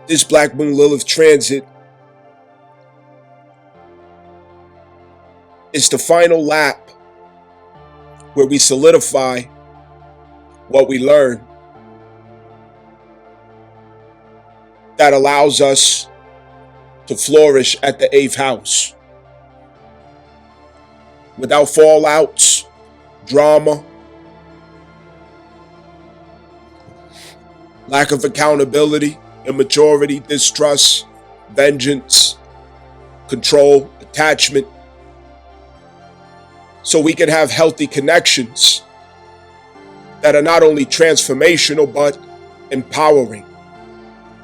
This Black Moon Lilith transit is the final lap where we solidify what we learn that allows us to flourish at the 8th house without fallouts, drama, lack of accountability, immaturity, distrust, vengeance, control, attachment, so we can have healthy connections that are not only transformational but empowering,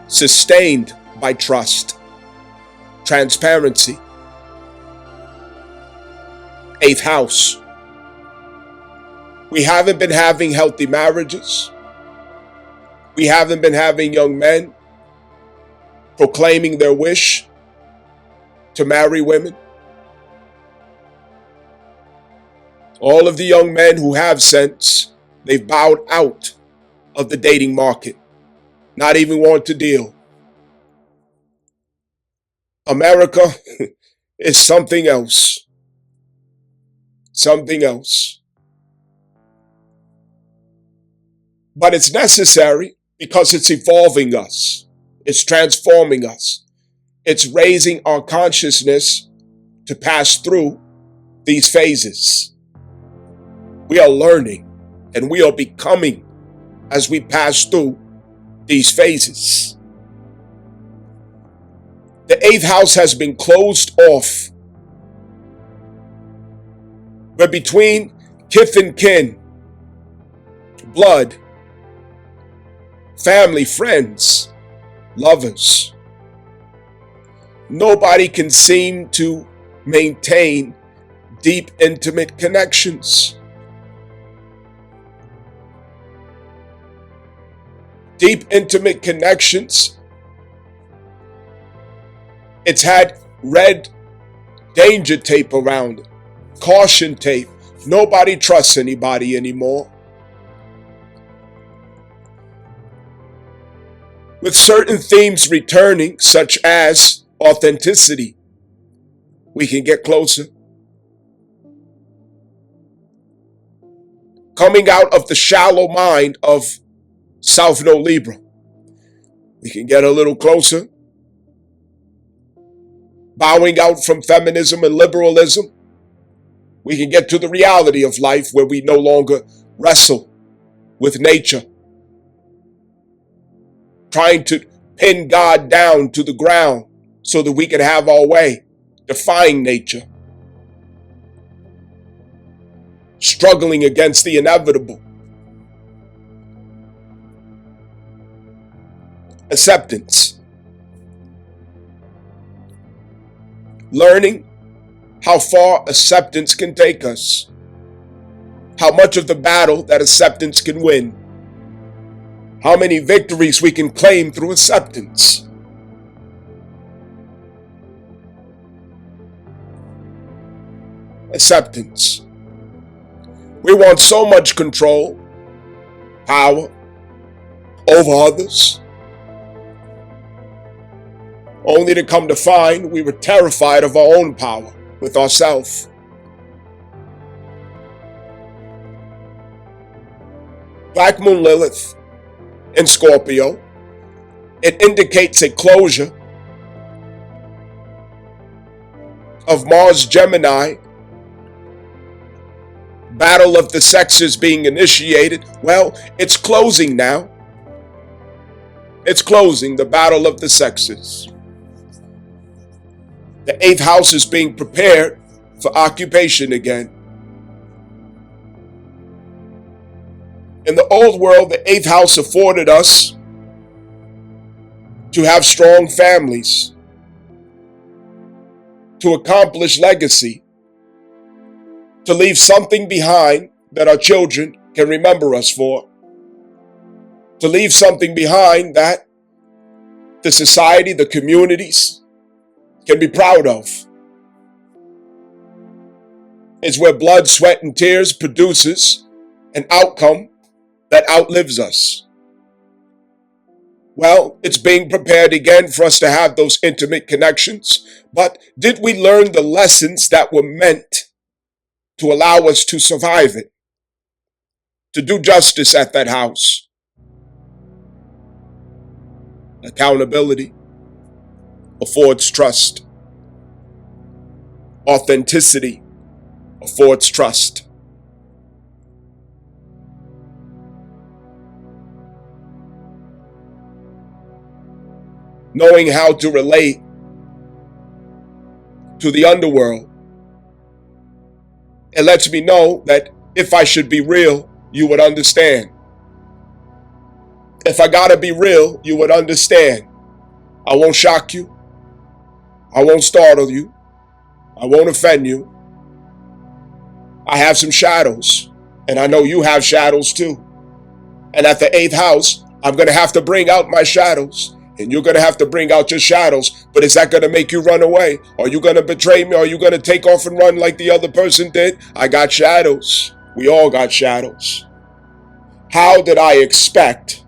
sustained by trust, transparency. 8th house. We haven't been having healthy marriages. We haven't been having young men proclaiming their wish to marry women. All of the young men who have sense, they've bowed out of the dating market, not even want to deal. America is something else. Something else. But it's necessary because it's evolving us. It's transforming us. It's raising our consciousness to pass through these phases. We are learning and we are becoming as we pass through these phases. The 8th house has been closed off. We're between kith and kin, blood, family, friends, lovers. Nobody can seem to maintain deep, intimate connections. Deep, intimate connections. It's had red danger tape around it, caution tape. Nobody trusts anybody anymore. With certain themes returning, such as authenticity, we can get closer. Coming out of the shallow mind of South Node Libra, we can get a little closer. Bowing out from feminism and liberalism, we can get to the reality of life where we no longer wrestle with nature, trying to pin God down to the ground so that we can have our way, defying nature, struggling against the inevitable. Acceptance. Learning how far acceptance can take us. How much of the battle that acceptance can win. How many victories we can claim through acceptance. Acceptance. We want so much control, power over others, only to come to find we were terrified of our own power with ourselves. Black Moon Lilith in Scorpio, it indicates a closure of Mars Gemini, battle of the sexes being initiated. Well, it's closing now. It's closing, the battle of the sexes. The 8th house is being prepared for occupation again. In the old world, the 8th house afforded us to have strong families, to accomplish legacy, to leave something behind that our children can remember us for, to leave something behind that the society, the communities can be proud of. It's where blood, sweat, and tears produces an outcome that outlives us. Well, it's being prepared again for us to have those intimate connections. But did we learn the lessons that were meant to allow us to survive it, to do justice at that house? Accountability affords trust. Authenticity affords trust. Knowing how to relate to the underworld, it lets me know that if I should be real, you would understand. If I gotta be real, you would understand. I won't shock you. I won't startle you. I won't offend you. I have some shadows, and I know you have shadows too. And at the eighth house, I'm going to have to bring out my shadows, and you're going to have to bring out your shadows. But is that going to make you run away? Are you going to betray me? Are you going to take off and run like the other person did? I got shadows. We all got shadows. How did I expect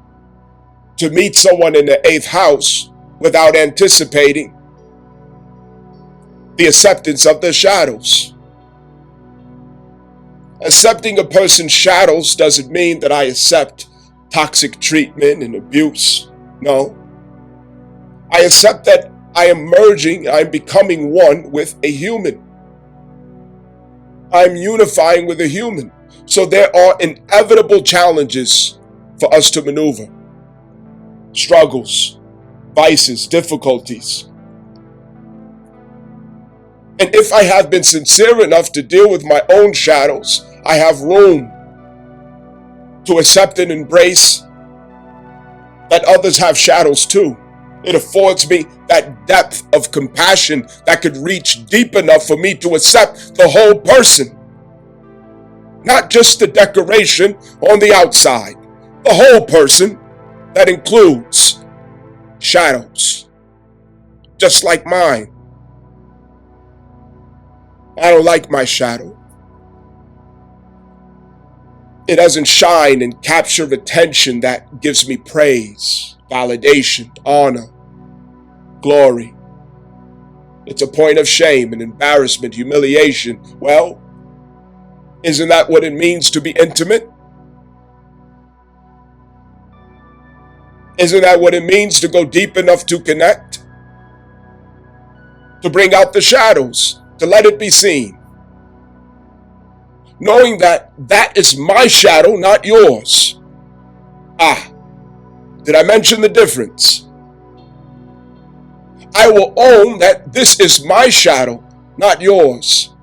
to meet someone in the eighth house without anticipating the acceptance of their shadows? Accepting a person's shadows doesn't mean that I accept toxic treatment and abuse. No. I accept that I am merging, I'm becoming one with a human. I'm unifying with a human. So there are inevitable challenges for us to maneuver. Struggles, vices, difficulties. And if I have been sincere enough to deal with my own shadows, I have room to accept and embrace that others have shadows too. It affords me that depth of compassion that could reach deep enough for me to accept the whole person. Not just the decoration on the outside. The whole person that includes shadows. Just like mine. I don't like my shadow. It doesn't shine and capture attention that gives me praise, validation, honor, glory. It's a point of shame and embarrassment, humiliation. Well, isn't that what it means to be intimate? Isn't that what it means to go deep enough to connect? To bring out the shadows, to let it be seen. Knowing that that is my shadow, not yours. Did I mention the difference? I will own that this is my shadow, not yours.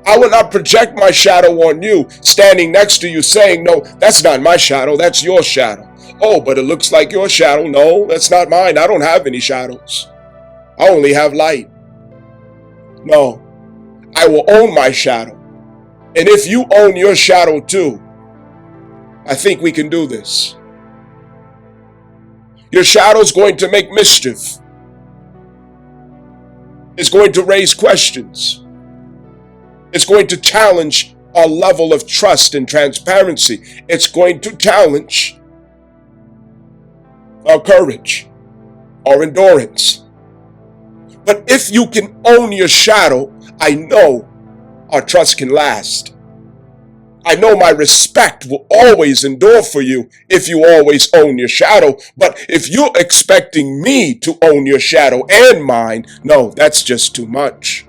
I will not project my shadow on you, standing next to you saying, no, that's not my shadow, that's your shadow. Oh, but it looks like your shadow. No, that's not mine. I don't have any shadows. I only have light. No, I will own my shadow. And if you own your shadow too, I think we can do this. Your shadow's going to make mischief. It's going to raise questions. It's going to challenge our level of trust and transparency. It's going to challenge our courage, our endurance. But if you can own your shadow, I know our trust can last. I know my respect will always endure for you if you always own your shadow. But if you're expecting me to own your shadow and mine, no, that's just too much.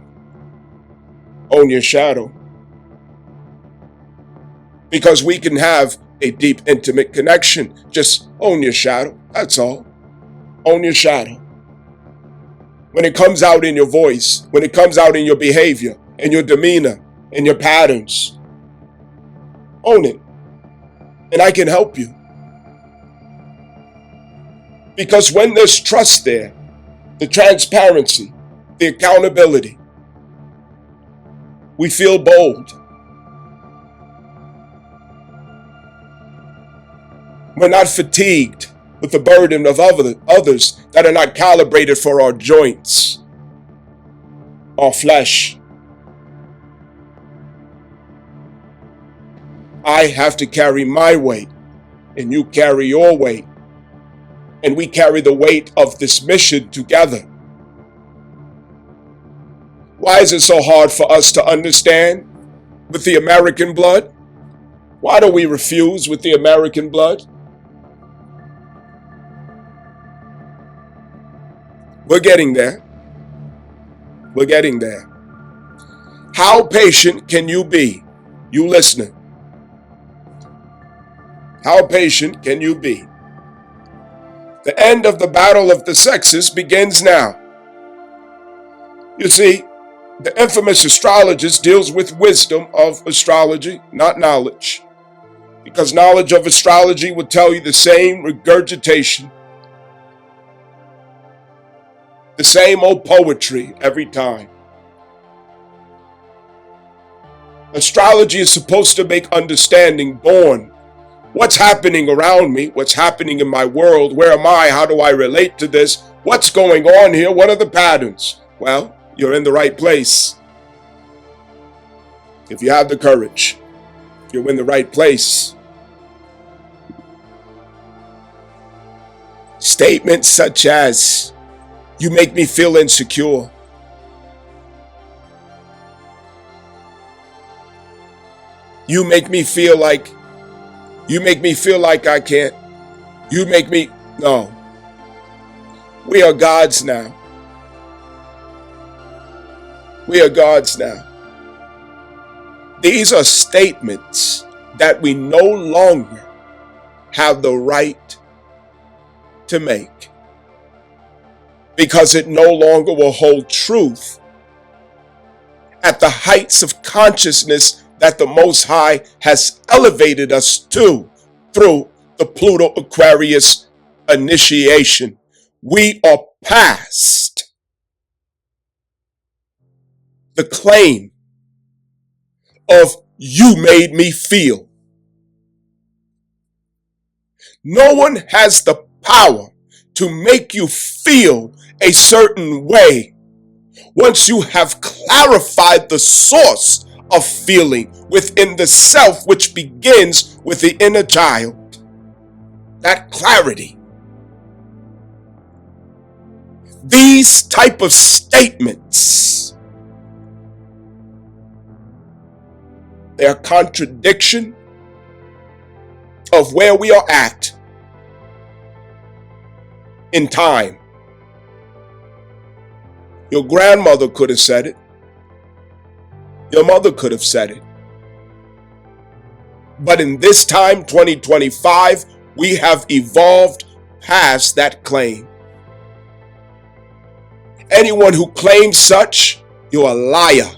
Own your shadow. Because we can have a deep, intimate connection. Just own your shadow. That's all. Own your shadow. When it comes out in your voice, when it comes out in your behavior, in your demeanor, in your patterns, own it. And I can help you. Because when there's trust there, the transparency, the accountability, we feel bold. We're not fatigued with the burden of others that are not calibrated for our joints, our flesh. I have to carry my weight and you carry your weight, and we carry the weight of this mission together. Why is it so hard for us to understand with the American blood? Why do we refuse with the American blood? We're getting there. We're getting there. How patient can you be? You listening? How patient can you be? The end of the battle of the sexes begins now. You see, the infamous astrologist deals with wisdom of astrology, not knowledge. Because knowledge of astrology would tell you the same regurgitation, the same old poetry every time. Astrology is supposed to make understanding born. What's happening around me? What's happening in my world? Where am I? How do I relate to this? What's going on here? What are the patterns? Well, you're in the right place. If you have the courage, you're in the right place. Statements such as, "You make me feel insecure." You make me feel like I can't. No. We are gods now. We are gods now. These are statements that we no longer have the right to make, because it no longer will hold truth at the heights of consciousness that the Most High has elevated us to through the Pluto Aquarius initiation. We are past the claim of "you made me feel." No one has the power to make you feel a certain way once you have clarified the source of feeling within the self, which begins with the inner child. That clarity. These type of statements, they are contradiction of where we are at in time. Your grandmother could have said it. Your mother could have said it. But in this time, 2025, we have evolved past that claim. Anyone who claims such, you're a liar.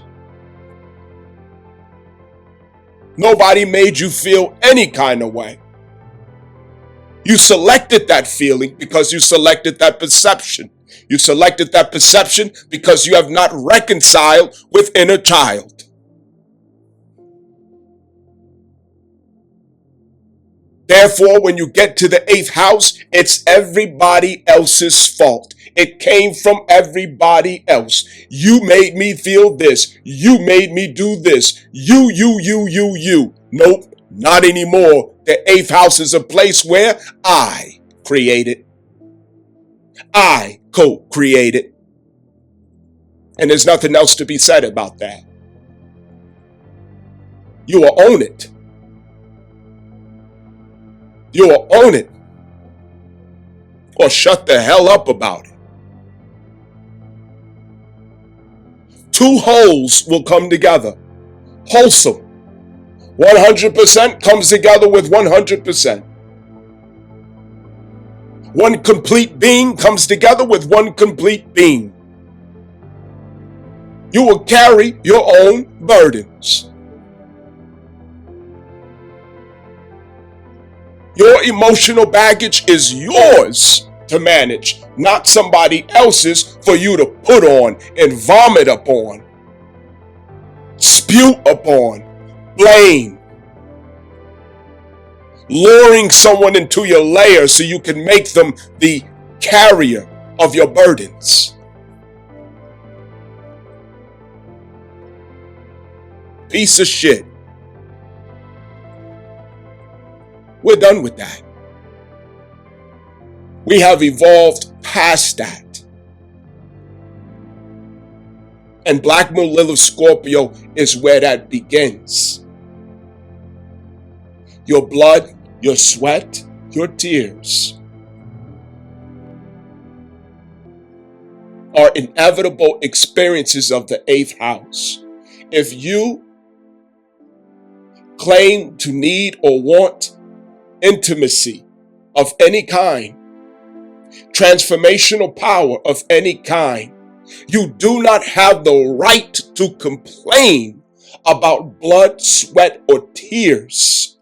Nobody made you feel any kind of way. You selected that feeling because you selected that perception. You selected that perception because you have not reconciled with inner child. Therefore, when you get to the 8th house, it's everybody else's fault. It came from everybody else. You made me feel this. You made me do this. You. Nope, not anymore. The 8th house is a place where I created. I co-created. And there's nothing else to be said about that. You will own it. You will own it. Or shut the hell up about it. Two wholes will come together. Wholesome. 100% comes together with 100%. One complete being comes together with one complete being. You will carry your own burdens. Your emotional baggage is yours to manage, not somebody else's for you to put on and vomit upon, spew upon, blame, luring someone into your lair so you can make them the carrier of your burdens. Piece of shit. We're done with that. We have evolved past that. And Black Moon Lilith Scorpio is where that begins. Your blood, your sweat, your tears are inevitable experiences of the 8th house. If you claim to need or want intimacy of any kind, transformational power of any kind, you do not have the right to complain about blood, sweat, or tears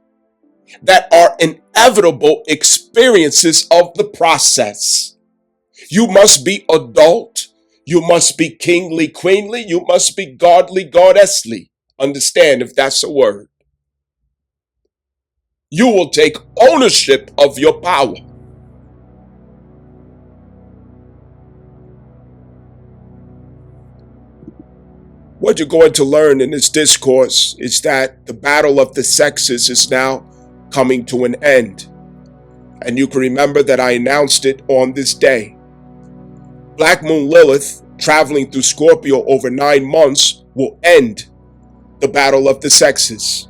that are inevitable experiences of the process. You must be adult. You must be kingly, queenly. You must be godly, goddessly. Understand if that's a word. You will take ownership of your power. What you're going to learn in this discourse is that the battle of the sexes is now coming to an end. And you can remember that I announced it on this day. Black Moon Lilith, traveling through Scorpio over 9 months, will end the battle of the sexes.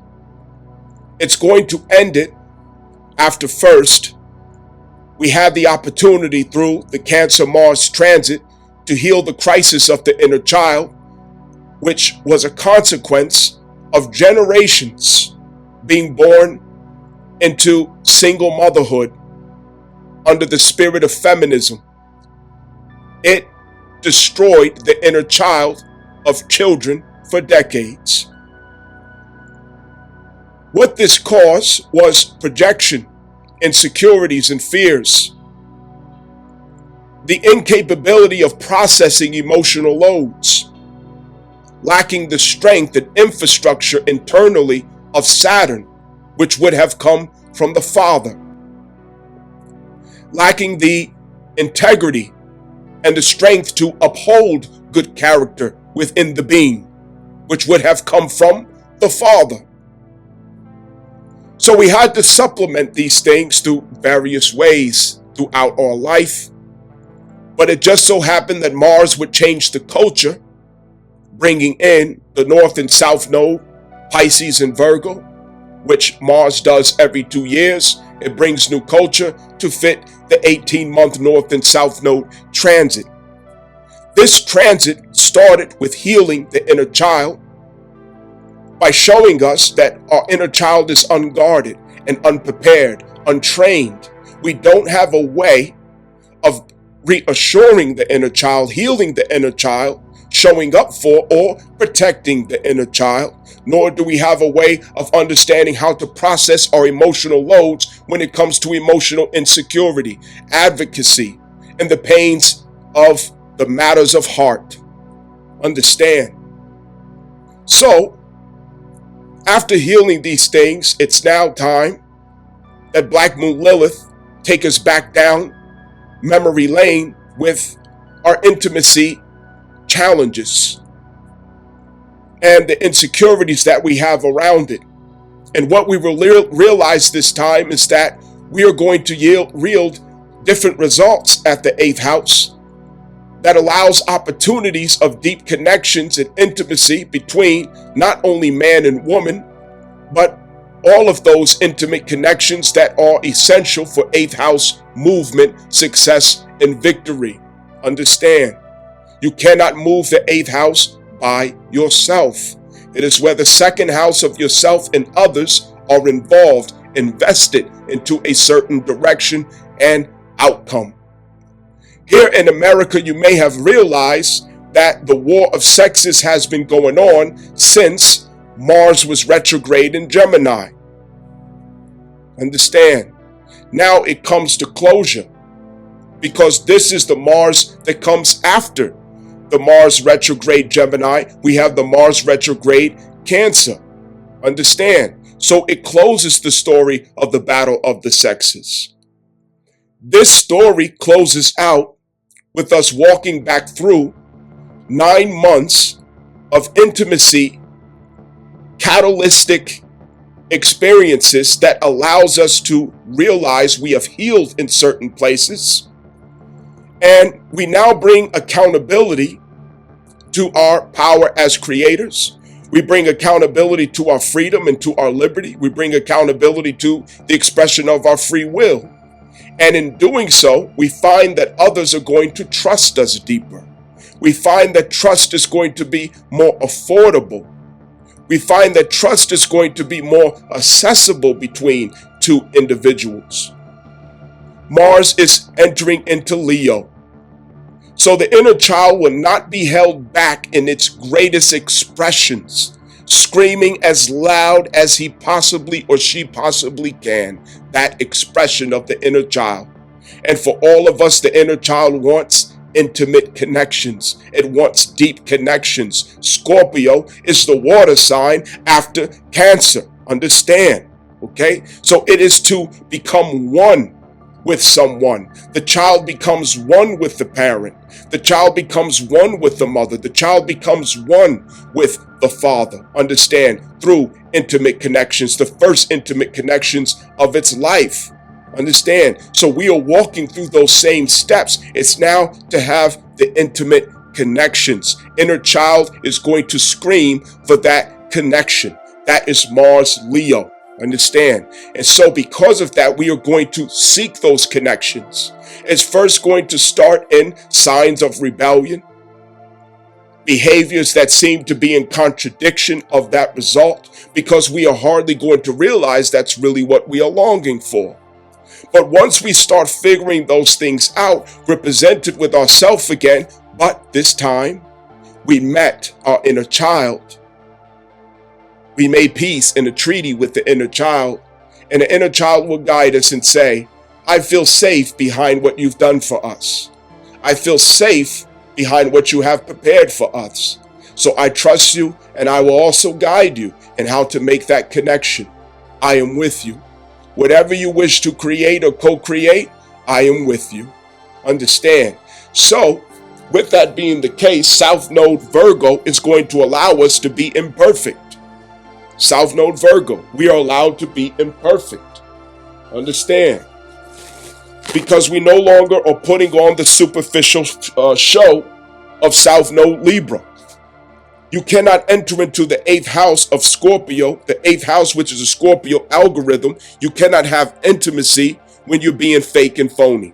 It's going to end it after first we had the opportunity through the Cancer Mars transit to heal the crisis of the inner child, which was a consequence of generations being born into single motherhood under the spirit of feminism. It destroyed the inner child of children for decades. What this caused was projection, insecurities, and fears. The incapability of processing emotional loads, lacking the strength and infrastructure internally of Saturn, which would have come from the father, lacking the integrity and the strength to uphold good character within the being, which would have come from the father. So we had to supplement these things through various ways throughout our life. But it just so happened that Mars would change the culture, bringing in the North and South Node, Pisces and Virgo, which Mars does every 2 years. It brings new culture to fit the 18-month North and South Node transit. This transit started with healing the inner child by showing us that our inner child is unguarded and unprepared, untrained. We don't have a way of reassuring the inner child, healing the inner child, showing up for or protecting the inner child, nor do we have a way of understanding how to process our emotional loads when it comes to emotional insecurity, advocacy, and the pains of the matters of heart. Understand. So, after healing these things, it's now time that Black Moon Lilith take us back down memory lane with our intimacy challenges and the insecurities that we have around it. And what we will realize this time is that we are going to yield different results at the 8th house that allows opportunities of deep connections and intimacy between not only man and woman, but all of those intimate connections that are essential for 8th house movement, success, and victory. Understand, you cannot move the 8th house by yourself. It is where the 2nd house of yourself and others are involved, invested into a certain direction and outcome. Here in America, you may have realized that the war of sexes has been going on since Mars was retrograde in Gemini. Understand, now it comes to closure because this is the Mars that comes after the Mars retrograde Gemini. We have the Mars retrograde Cancer. Understand, so it closes the story of the battle of the sexes. This story closes out with us walking back through 9 months of intimacy, catalytic experiences that allows us to realize we have healed in certain places. And we now bring accountability to our power as creators. We bring accountability to our freedom and to our liberty. We bring accountability to the expression of our free will. And in doing so, we find that others are going to trust us deeper. We find that trust is going to be more affordable. We find that trust is going to be more accessible between two individuals. Mars is entering into Leo. So the inner child will not be held back in its greatest expressions, screaming as loud as he possibly or she possibly can, that expression of the inner child. And for all of us, the inner child wants intimate connections. It wants deep connections. Scorpio is the water sign after Cancer. Understand? Okay? So it is to become one with someone. The child becomes one with the parent. The child becomes one with the mother. The child becomes one with the father. Understand? Through intimate connections, the first intimate connections of its life. Understand? So we are walking through those same steps. It's now to have the intimate connections. Inner child is going to scream for that connection. That is Mars Leo. Understand? And so because of that, we are going to seek those connections. It's first going to start in signs of rebellion, behaviors that seem to be in contradiction of that result, because we are hardly going to realize that's really what we are longing for. But once we start figuring those things out, we're presented with ourselves again, but this time we met our inner child. We made peace in a treaty with the inner child, and the inner child will guide us and say, I feel safe behind what you've done for us. I feel safe behind what you have prepared for us. So I trust you, and I will also guide you in how to make that connection. I am with you. Whatever you wish to create or co-create, I am with you. Understand? So, with that being the case, South Node Virgo is going to allow us to be imperfect. South Node Virgo, we are allowed to be imperfect. Understand? Because we no longer are putting on the superficial show of South Node Libra. You cannot enter into the 8th house of Scorpio, the 8th house, which is a Scorpio algorithm. You cannot have intimacy when you're being fake and phony.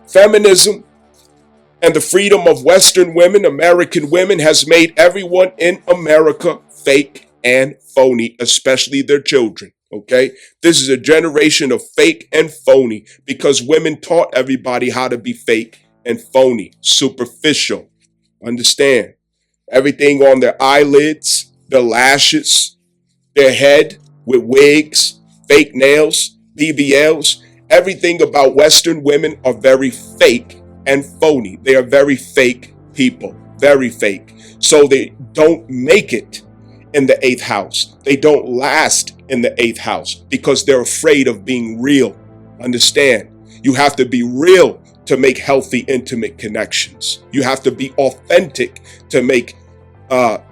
Feminism and the freedom of Western women, American women, has made everyone in America fake and phony, especially their children. Okay? This is a generation of fake and phony because women taught everybody how to be fake and phony, superficial. Understand? Everything on their eyelids, their lashes, their head with wigs, fake nails, BBLs. Everything about Western women are very fake and phony. They are very fake people, very fake. So they don't make it in the 8th house. They don't last in the 8th house because they're afraid of being real. Understand? You have to be real to make healthy, intimate connections. You have to be authentic to make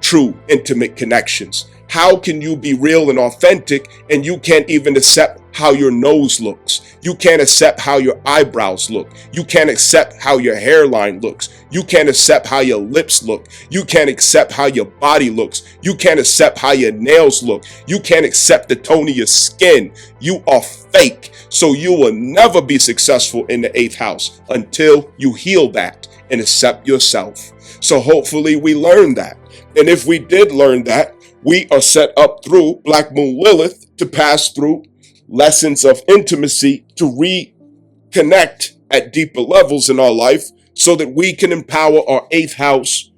true, intimate connections. How can you be real and authentic and you can't even accept how your nose looks? You can't accept how your eyebrows look. You can't accept how your hairline looks. You can't accept how your lips look. You can't accept how your body looks. You can't accept how your nails look. You can't accept the tone of your skin. You are fake. So you will never be successful in the 8th house until you heal that and accept yourself. So hopefully we learn that. And if we did learn that, we are set up through Black Moon Lilith to pass through lessons of intimacy to reconnect at deeper levels in our life so that we can empower our 8th house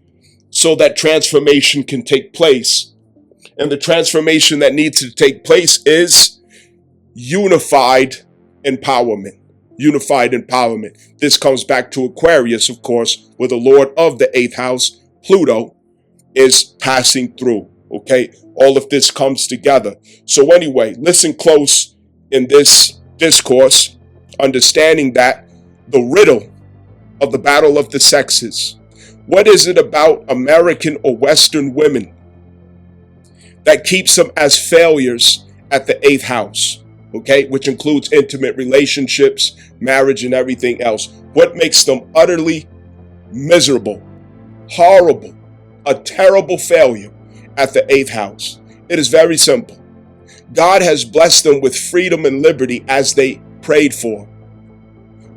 so that transformation can take place. And the transformation that needs to take place is unified empowerment. Unified empowerment. This comes back to Aquarius, of course, where the Lord of the 8th house, Pluto, is passing through. Okay, all of this comes together. So anyway, listen close in this discourse, understanding that the riddle of the battle of the sexes. What is it about American or Western women that keeps them as failures at the 8th house, okay, which includes intimate relationships, marriage, and everything else. What makes them utterly miserable, horrible, a terrible failure at the 8th house? It is very simple. God has blessed them with freedom and liberty as they prayed for,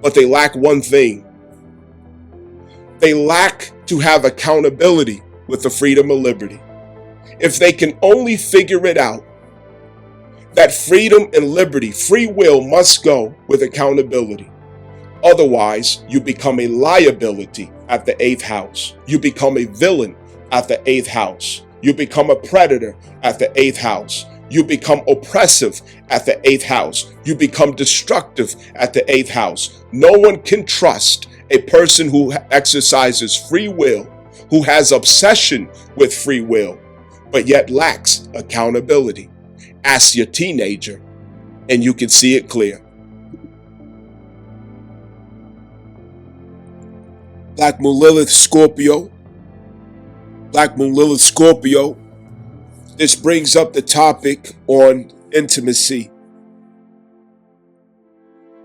but they lack one thing. They lack to have accountability with the freedom and liberty. If they can only figure it out, that freedom and liberty, free will, must go with accountability. Otherwise, you become a liability at the 8th house. You become a villain at the 8th house. You become a predator at the 8th house. You become oppressive at the 8th house. You become destructive at the 8th house. No one can trust a person who exercises free will, who has obsession with free will, but yet lacks accountability. Ask your teenager, and you can see it clear. Black Moon Lilith, Scorpio. Black Moon Lilith, Scorpio. This brings up the topic on intimacy.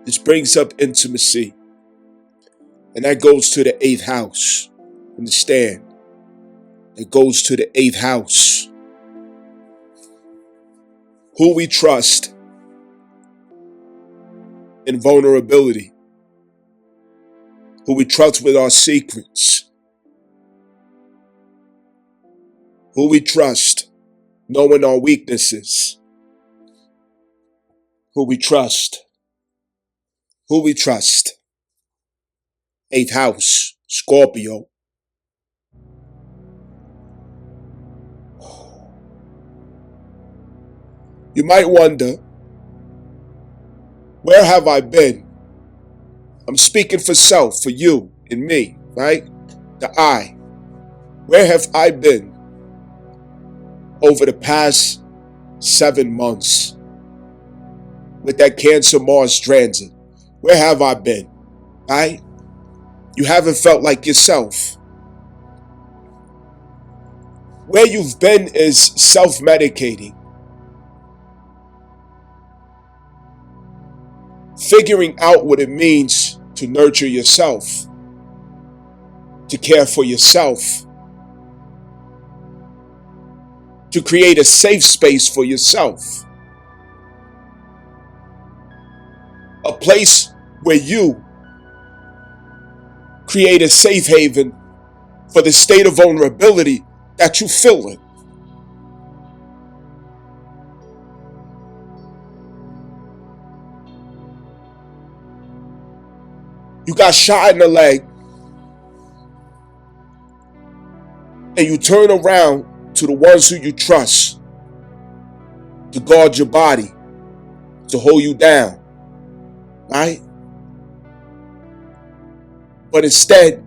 This brings up intimacy. And that goes to the 8th house. Understand? It goes to the 8th house. Who we trust in vulnerability. Who we trust with our secrets. Who we trust knowing our weaknesses. Who we trust. Who we trust. 8th house, Scorpio. You might wonder, where have I been? I'm speaking for self, for you and me, right? The I. Where have I been over the past 7 months with that Cancer Mars transit? Where have I been, right? You haven't felt like yourself. Where you've been is self-medicating. Figuring out what it means to nurture yourself, to care for yourself, to create a safe space for yourself. A place where you create a safe haven for the state of vulnerability that you feel in. You got shot in the leg and you turn around to the ones who you trust to guard your body, to hold you down, right? But instead,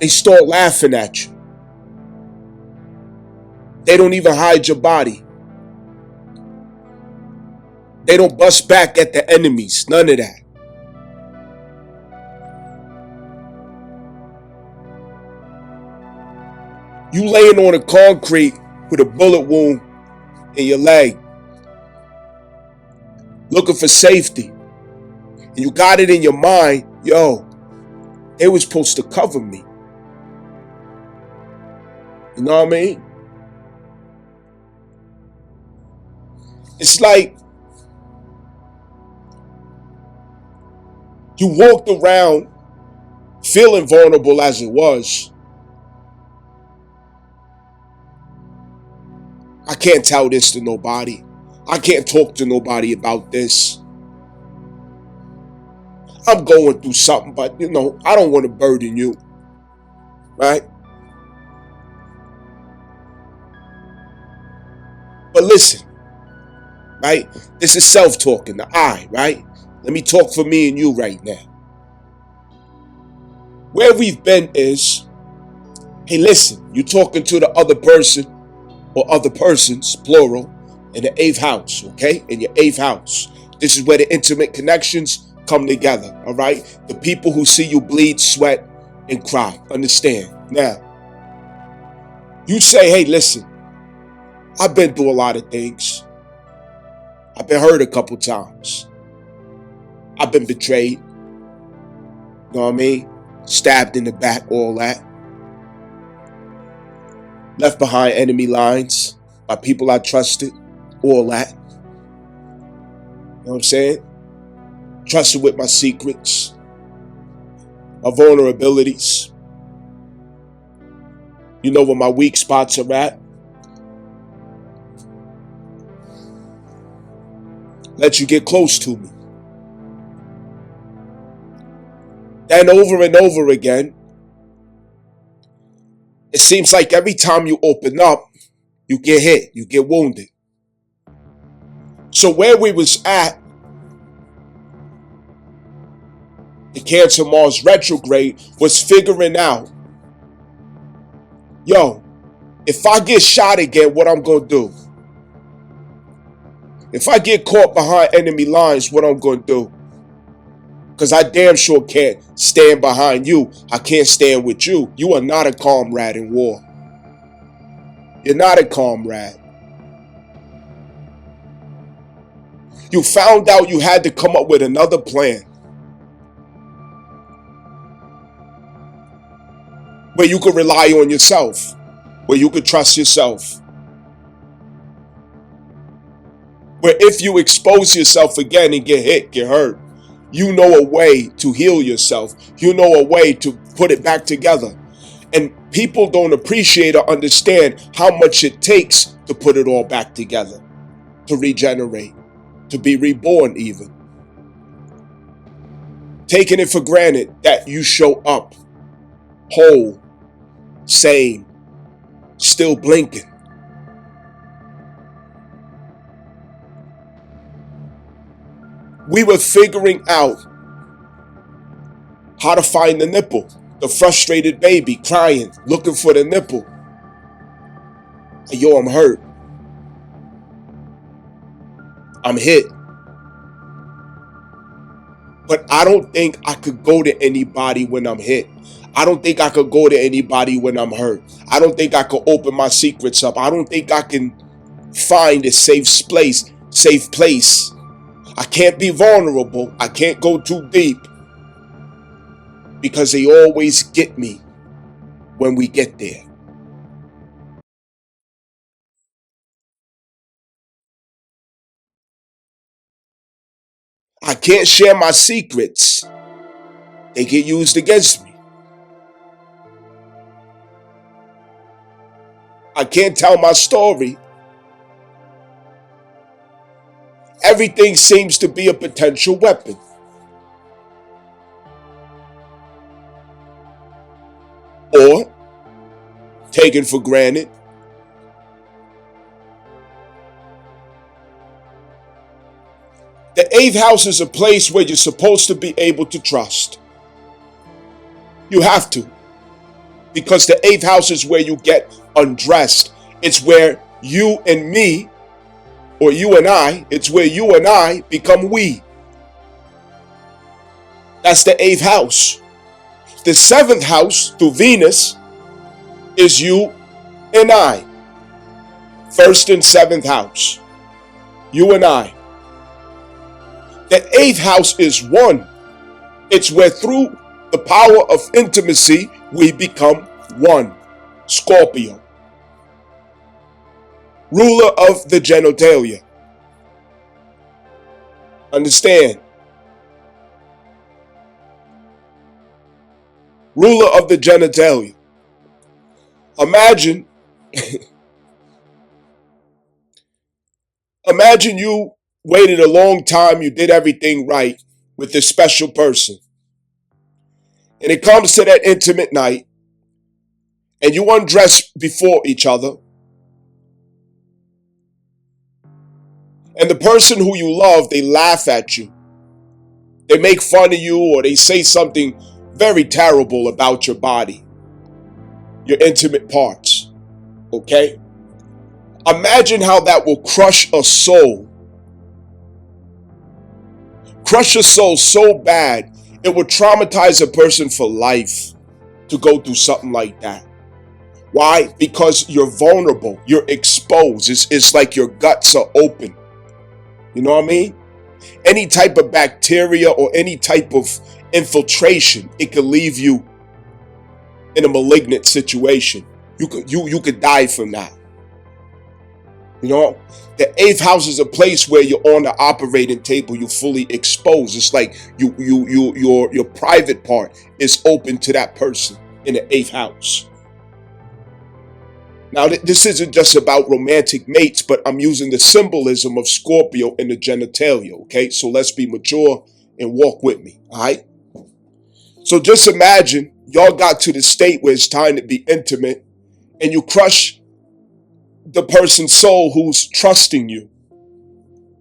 they start laughing at you. They don't even hide your body. They don't bust back at the enemies, none of that. You laying on the concrete with a bullet wound in your leg, looking for safety. And you got it in your mind, yo, they were supposed to cover me. You know what I mean? It's like you walked around feeling vulnerable as it was. I can't tell this to nobody. I can't talk to nobody about this. I'm going through something, but I don't want to burden you. Right? But listen, right? This is self-talking, the I, right? Let me talk for me and you right now. Where we've been is, hey, listen, you're talking to the other person or other persons, plural, in the 8th house, okay? In your 8th house. This is where the intimate connections come together, all right? The people who see you bleed, sweat, and cry. Understand? Now, you say, hey, listen, I've been through a lot of things. I've been hurt a couple times. I've been betrayed. You know what I mean? Stabbed in the back, all that. Left behind enemy lines by people I trusted, all that. You know what I'm saying? Trusted with my secrets, my vulnerabilities. You know where my weak spots are at. Let you get close to me. Then over and over again, it seems like every time you open up, you get hit, you get wounded. So where we was at, the Cancer Mars retrograde was figuring out, yo, if I get shot again, what I'm going to do? If I get caught behind enemy lines, what I'm going to do? Because I damn sure can't stand behind you. I can't stand with you. You are not a comrade in war. You're not a comrade. You found out you had to come up with another plan where you could rely on yourself, where you could trust yourself. Where if you expose yourself again and get hit, get hurt, you know a way to heal yourself. You know a way to put it back together. And people don't appreciate or understand how much it takes to put it all back together, to regenerate, to be reborn even. Taking it for granted that you show up whole, sane, still blinking. We were figuring out how to find the nipple. The frustrated baby crying, looking for the nipple. Yo, I'm hurt. I'm hit. But I don't think I could go to anybody when I'm hit. I don't think I could go to anybody when I'm hurt. I don't think I could open my secrets up. I don't think I can find a safe place. I can't be vulnerable. I can't go too deep. Because they always get me when we get there. I can't share my secrets. They get used against me. I can't tell my story. Everything seems to be a potential weapon. Or taken for granted. The 8th house is a place where you're supposed to be able to trust. You have to. Because the 8th house is where you get undressed. It's where you and me, or you and I, it's where you and I become we. That's the 8th house. The 7th house, through Venus, is you and I. 1st and 7th house. You and I. The 8th house is one. It's where through the power of intimacy, we become one. Scorpio. Ruler of the genitalia. Understand? Ruler of the genitalia. Imagine you waited a long time, you did everything right with this special person. And it comes to that intimate night, and you undress before each other. And the person who you love, they laugh at you. They make fun of you, or they say something very terrible about your body, your intimate parts. Okay? Imagine how that will crush a soul. Crush a soul so bad, it will traumatize a person for life to go through something like that. Why? Because you're vulnerable. You're exposed. It's like your guts are open. You know what I mean? Any type of bacteria or any type of infiltration, it could leave you in a malignant situation. You could die from that. You know, the eighth house is a place where you're on the operating table, you're fully exposed. It's like your private part is open to that person in the eighth house. Now, this isn't just about romantic mates, but I'm using the symbolism of Scorpio in the genitalia, okay? So let's be mature and walk with me, all right? So just imagine y'all got to the state where it's time to be intimate and you crush the person's soul who's trusting you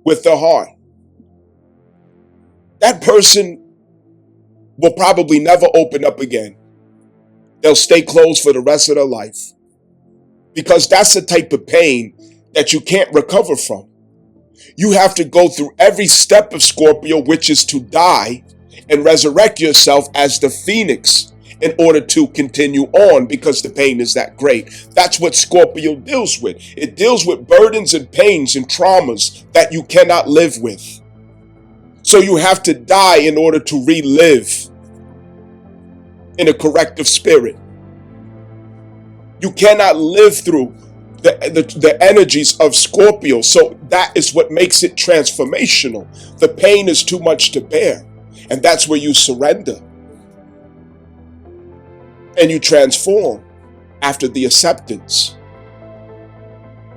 with their heart. That person will probably never open up again. They'll stay closed for the rest of their life because that's the type of pain that you can't recover from. You have to go through every step of Scorpio, which is to die and resurrect yourself as the phoenix in order to continue on because the pain is that great. That's what Scorpio deals with. It deals with burdens and pains and traumas that you cannot live with. So you have to die in order to relive in a corrective spirit. You cannot live through the energies of Scorpio. So that is what makes it transformational. The pain is too much to bear. And that's where you surrender. And you transform after the acceptance.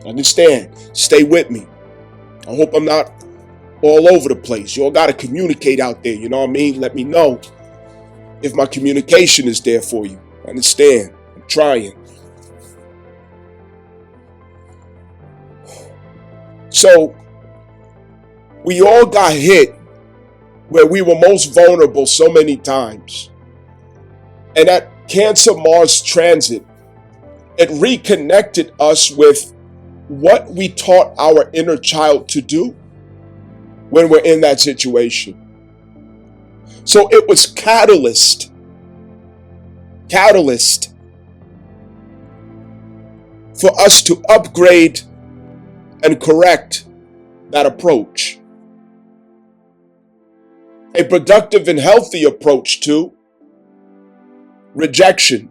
Understand? Stay with me. I hope I'm not all over the place. You all got to communicate out there. You know what I mean? Let me know if my communication is there for you. Understand? I'm trying. So, we all got hit where we were most vulnerable so many times. And that Cancer Mars transit, it reconnected us with what we taught our inner child to do when we're in that situation. So it was catalyst for us to upgrade and correct that approach. A productive and healthy approach to rejection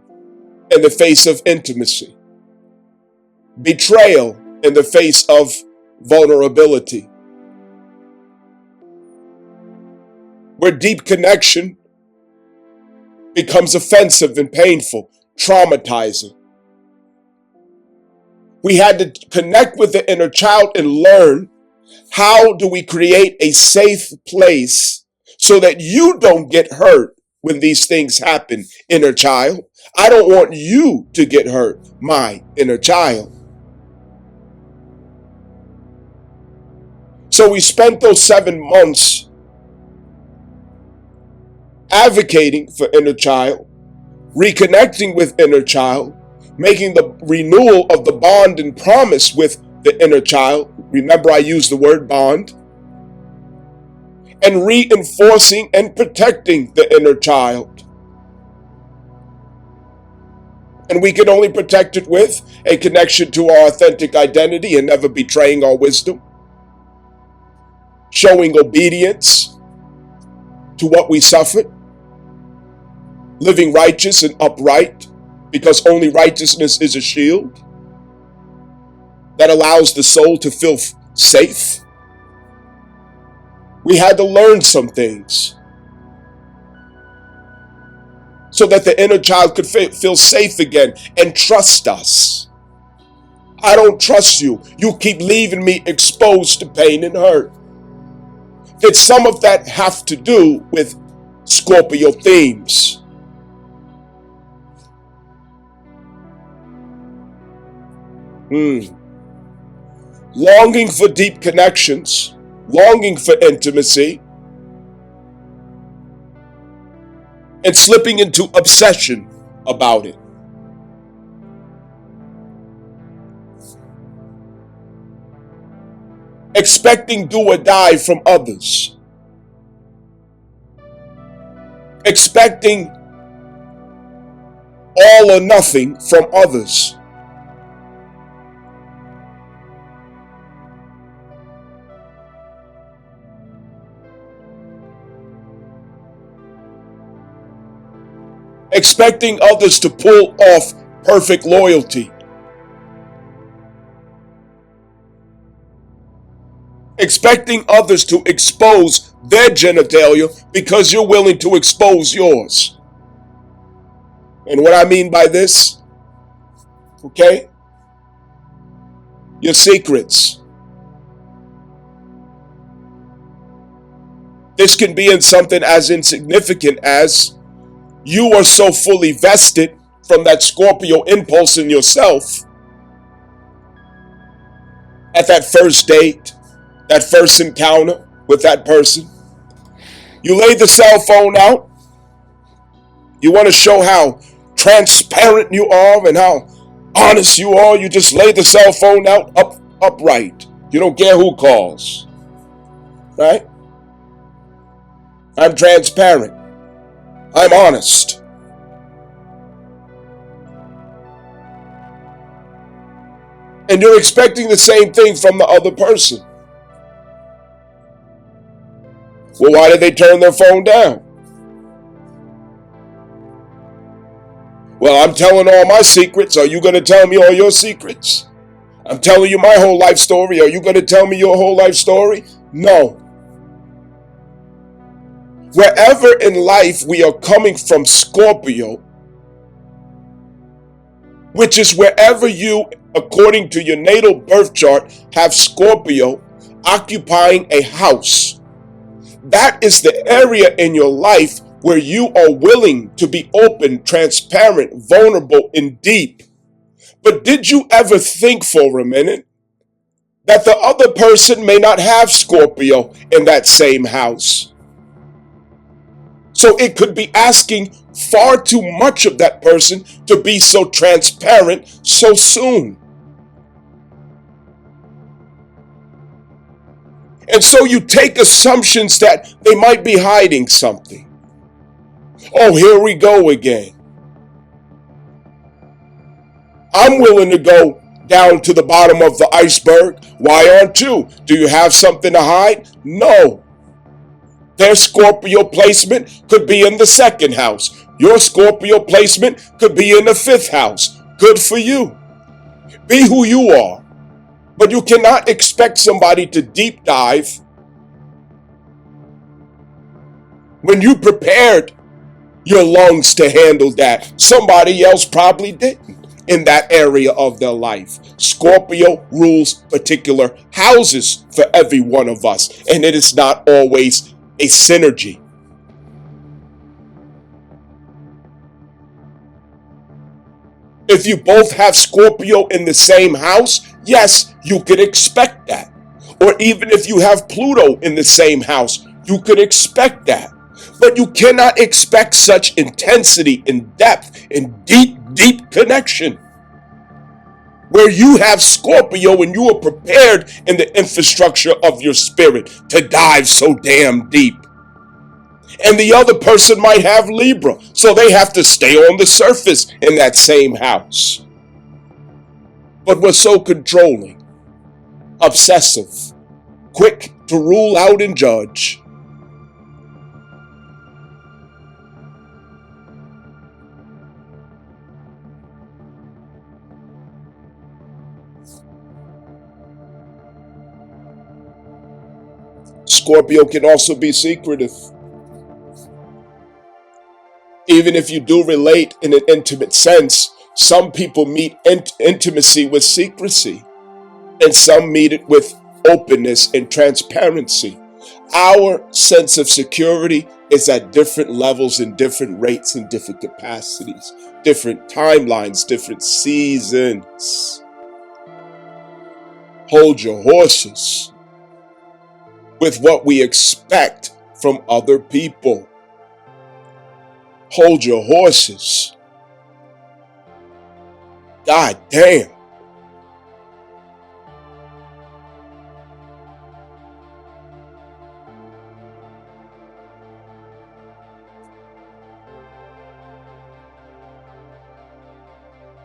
in the face of intimacy, betrayal in the face of vulnerability, where deep connection becomes offensive and painful, traumatizing. We had to connect with the inner child and learn how do we create a safe place so that you don't get hurt when these things happen, inner child. I don't want you to get hurt, my inner child. So we spent those 7 months advocating for inner child, reconnecting with inner child, making the renewal of the bond and promise with the inner child. Remember, I used the word bond. And reinforcing and protecting the inner child. And we can only protect it with a connection to our authentic identity and never betraying our wisdom. Showing obedience to what we suffered. Living righteous and upright, because only righteousness is a shield that allows the soul to feel safe. We had to learn some things so that the inner child could feel safe again and trust us. I don't trust you. You keep leaving me exposed to pain and hurt. Did some of that have to do with Scorpio themes? Longing for deep connections, longing for intimacy, and slipping into obsession about it. Expecting do or die from others. Expecting all or nothing from others. expecting others to pull off perfect loyalty, expecting others to expose their genitalia because you're willing to expose yours. And what I mean by this, okay, your secrets. This can be in something as insignificant as you are so fully vested from that Scorpio impulse in yourself at that first date, that first encounter with that person. You lay the cell phone out. You want to show how transparent you are and how honest you are. You just lay the cell phone out upright. You don't care who calls, right? I'm transparent. I'm honest. And you're expecting the same thing from the other person. Well, why did they turn their phone down? Well, I'm telling all my secrets. Are you going to tell me all your secrets? I'm telling you my whole life story. Are you going to tell me your whole life story? No. Wherever in life we are coming from Scorpio, which is wherever you, according to your natal birth chart, have Scorpio occupying a house, that is the area in your life where you are willing to be open, transparent, vulnerable, and deep. But did you ever think for a minute that the other person may not have Scorpio in that same house? So it could be asking far too much of that person to be so transparent so soon. And so you take assumptions that they might be hiding something. Oh, here we go again. I'm willing to go down to the bottom of the iceberg. Why aren't you? Do you have something to hide? No. Their Scorpio placement could be in the second house. Your Scorpio placement could be in the fifth house. Good for you. Be who you are. But you cannot expect somebody to deep dive when you prepared your lungs to handle that. Somebody else probably didn't in that area of their life. Scorpio rules particular houses for every one of us, and it is not always a synergy. If you both have Scorpio in the same house, yes, you could expect that. Or even if you have Pluto in the same house, you could expect that. But you cannot expect such intensity and depth and deep connection where you have Scorpio and you are prepared in the infrastructure of your spirit to dive so damn deep. And the other person might have Libra, so they have to stay on the surface in that same house. But we're so controlling, obsessive, quick to rule out and judge. Scorpio can also be secretive. Even if you do relate in an intimate sense, some people meet intimacy with secrecy, and some meet it with openness and transparency. Our sense of security is at different levels and different rates and different capacities, different timelines, different seasons. Hold your horses with what we expect from other people. Hold your horses. God damn.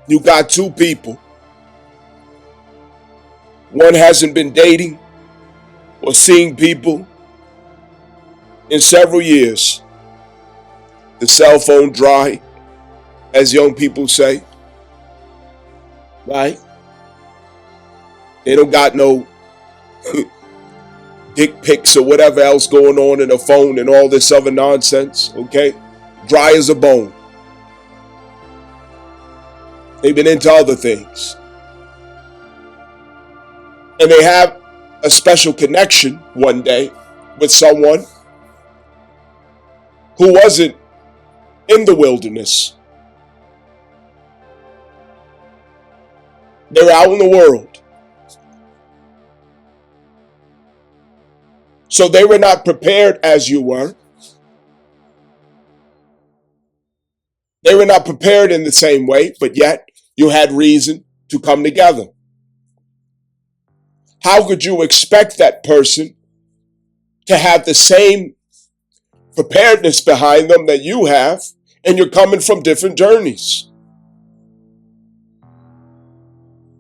You got two people. One hasn't been dating or seeing people in several years. The cell phone dry, as young people say, right? They don't got no dick pics or whatever else going on in the phone and all this other nonsense, okay? Dry as a bone. They've been into other things. And they have a special connection one day with someone who wasn't in the wilderness. They're out in the world. So they were not prepared as you were. They were not prepared in the same way, but yet you had reason to come together. How could you expect that person to have the same preparedness behind them that you have, and you're coming from different journeys?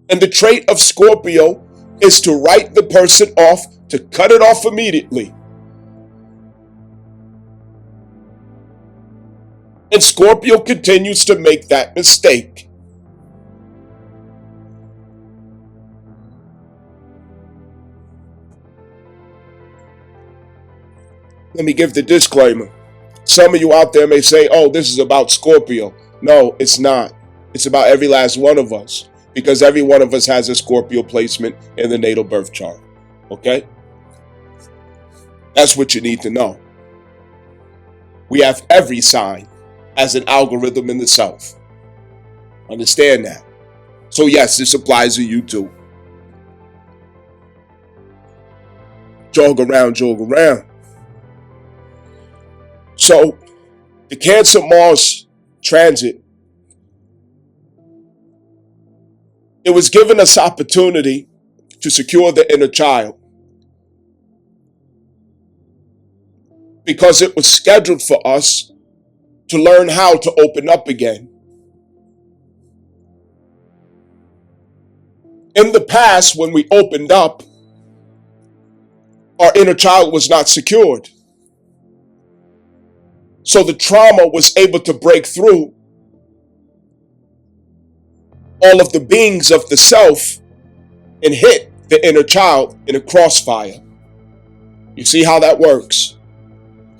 And the trait of Scorpio is to write the person off, to cut it off immediately. And Scorpio continues to make that mistake. Let me give the disclaimer. Some of you out there may say, oh, this is about Scorpio. No, it's not. It's about every last one of us, because every one of us has a Scorpio placement in the natal birth chart. Okay? That's what you need to know. We have every sign as an algorithm in the self. Understand that. So yes, this applies to you too. Jog around, jog around. So the Cancer Mars transit, it was giving us opportunity to secure the inner child, because it was scheduled for us to learn how to open up again. In the past, when we opened up, our inner child was not secured. So the trauma was able to break through all of the beings of the self and hit the inner child in a crossfire. You see how that works?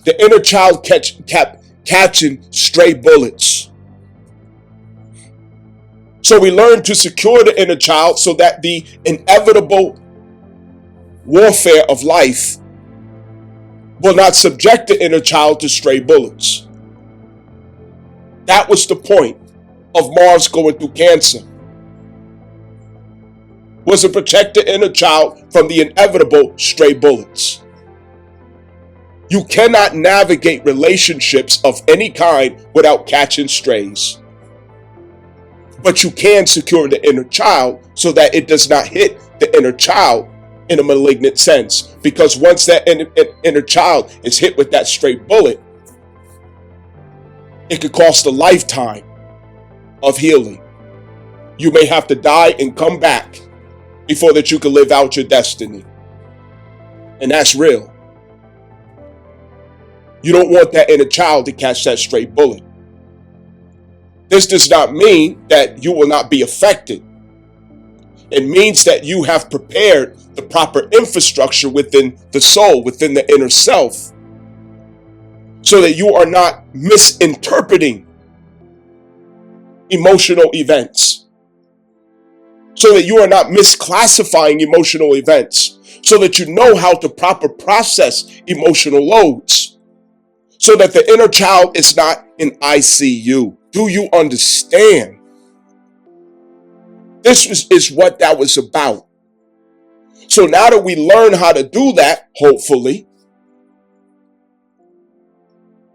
The inner child kept catching stray bullets. So we learned to secure the inner child so that the inevitable warfare of life will not subject the inner child to stray bullets. That was the point of Mars going through Cancer, was to protect the inner child from the inevitable stray bullets. You cannot navigate relationships of any kind without catching strays. But you can secure the inner child so that it does not hit the inner child in a malignant sense. Because once that inner child is hit with that stray bullet, it could cost a lifetime of healing. You may have to die and come back before that you can live out your destiny. And that's real. You don't want that inner child to catch that stray bullet. This does not mean that you will not be affected. It means that you have prepared the proper infrastructure within the soul, within the inner self, so that you are not misinterpreting emotional events, so that you are not misclassifying emotional events, so that you know how to proper process emotional loads, so that the inner child is not in ICU. Do you understand? This is what that was about. So now that we learn how to do that, hopefully,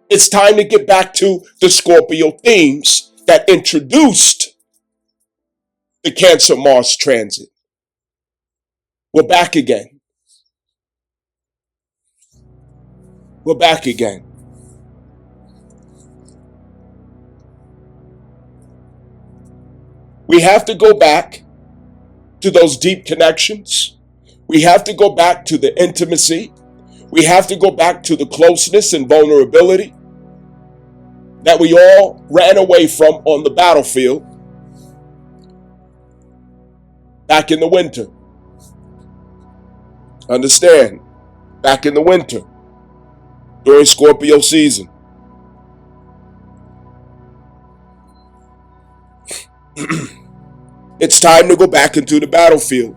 it's time to get back to the Scorpio themes that introduced the Cancer Mars transit. We're back again. We're back again. We have to go back to those deep connections. We have to go back to the intimacy. We have to go back to the closeness and vulnerability. that we all ran away from on the battlefield back in the winter. Understand, back in the winter, during Scorpio season. It's time to go back into the battlefield.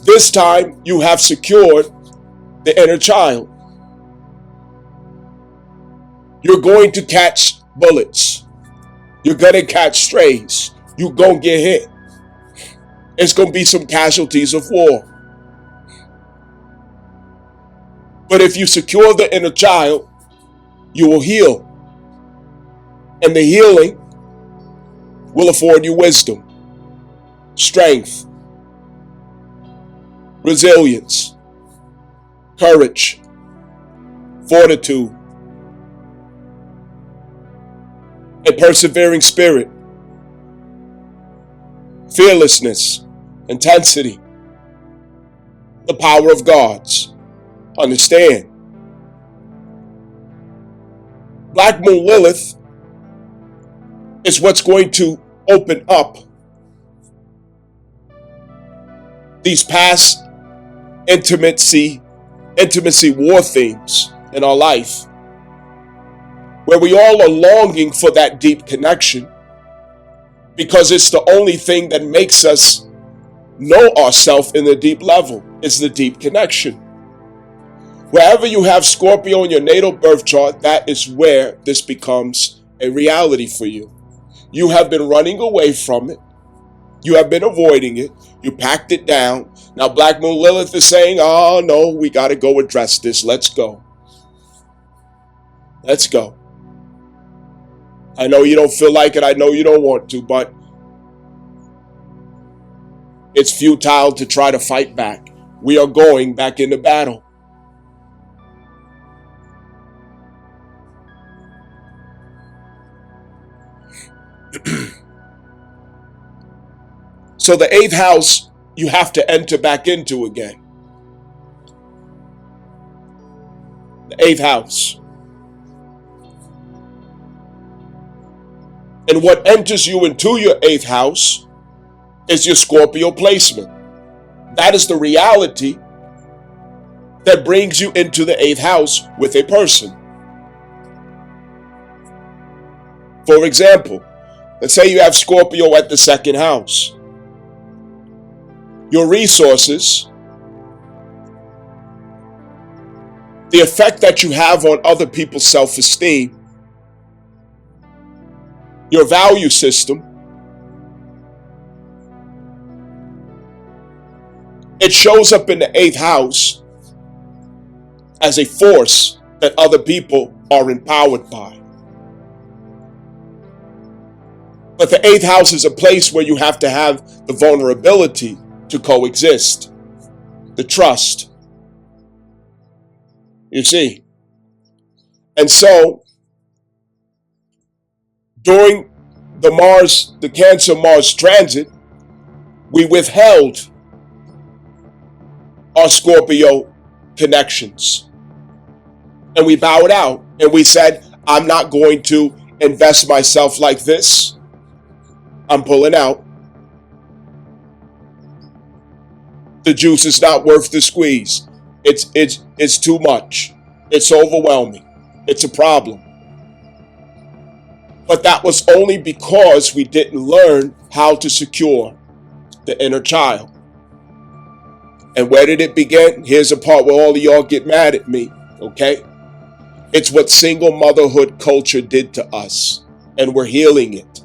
This time, you have secured the inner child. You're going to catch bullets. You're going to catch strays. You're going to get hit. It's going to be some casualties of war. But if you secure the inner child, you will heal. And the healing will afford you wisdom, strength, resilience, courage, fortitude, a persevering spirit, fearlessness, intensity, the power of God's. Understand, Black Moon Lilith is what's going to open up these past intimacy war themes in our life, where we all are longing for that deep connection, because it's the only thing that makes us know ourselves in a deep level. It's the deep connection. Wherever you have Scorpio in your natal birth chart, that is where this becomes a reality for you. You have been running away from it. You have been avoiding it. You packed it down. Now Black Moon Lilith is saying, oh no, we got to go address this. Let's go. Let's go. I know you don't feel like it. I know you don't want to, but it's futile to try to fight back. We are going back into battle. So the 8th house, you have to enter back into again. The 8th house. And what enters you into your 8th house is your Scorpio placement. That is the reality that brings you into the 8th house with a person. For example, let's say you have Scorpio at the 2nd house. Your resources, the effect that you have on other people's self-esteem, your value system, it shows up in the 8th house as a force that other people are empowered by. But the 8th house is a place where you have to have the vulnerability to coexist, the trust. You see? And so, during the Cancer Mars transit, we withheld our Scorpio connections. And we bowed out and we said, I'm not going to invest myself like this. I'm pulling out. The juice is not worth the squeeze. It's too much. It's overwhelming. It's a problem. But that was only because we didn't learn how to secure the inner child. And where did it begin? Here's a part where all of y'all get mad at me, okay? It's what single motherhood culture did to us, and we're healing it.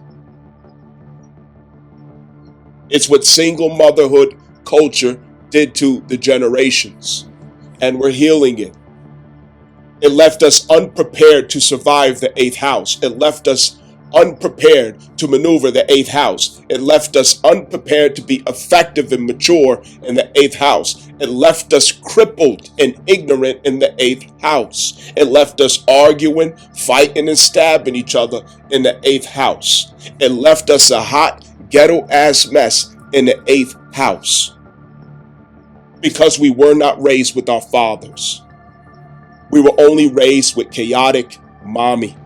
It's what single motherhood culture did to the generations, and we're healing it. It left us unprepared to survive the 8th house. It left us unprepared to maneuver the 8th house. It left us unprepared to be effective and mature in the 8th house. It left us crippled and ignorant in the 8th house. It left us arguing, fighting, and stabbing each other in the 8th house. It left us a hot, ghetto-ass mess in the 8th house. Because we were not raised with our fathers. We were only raised with chaotic mommy.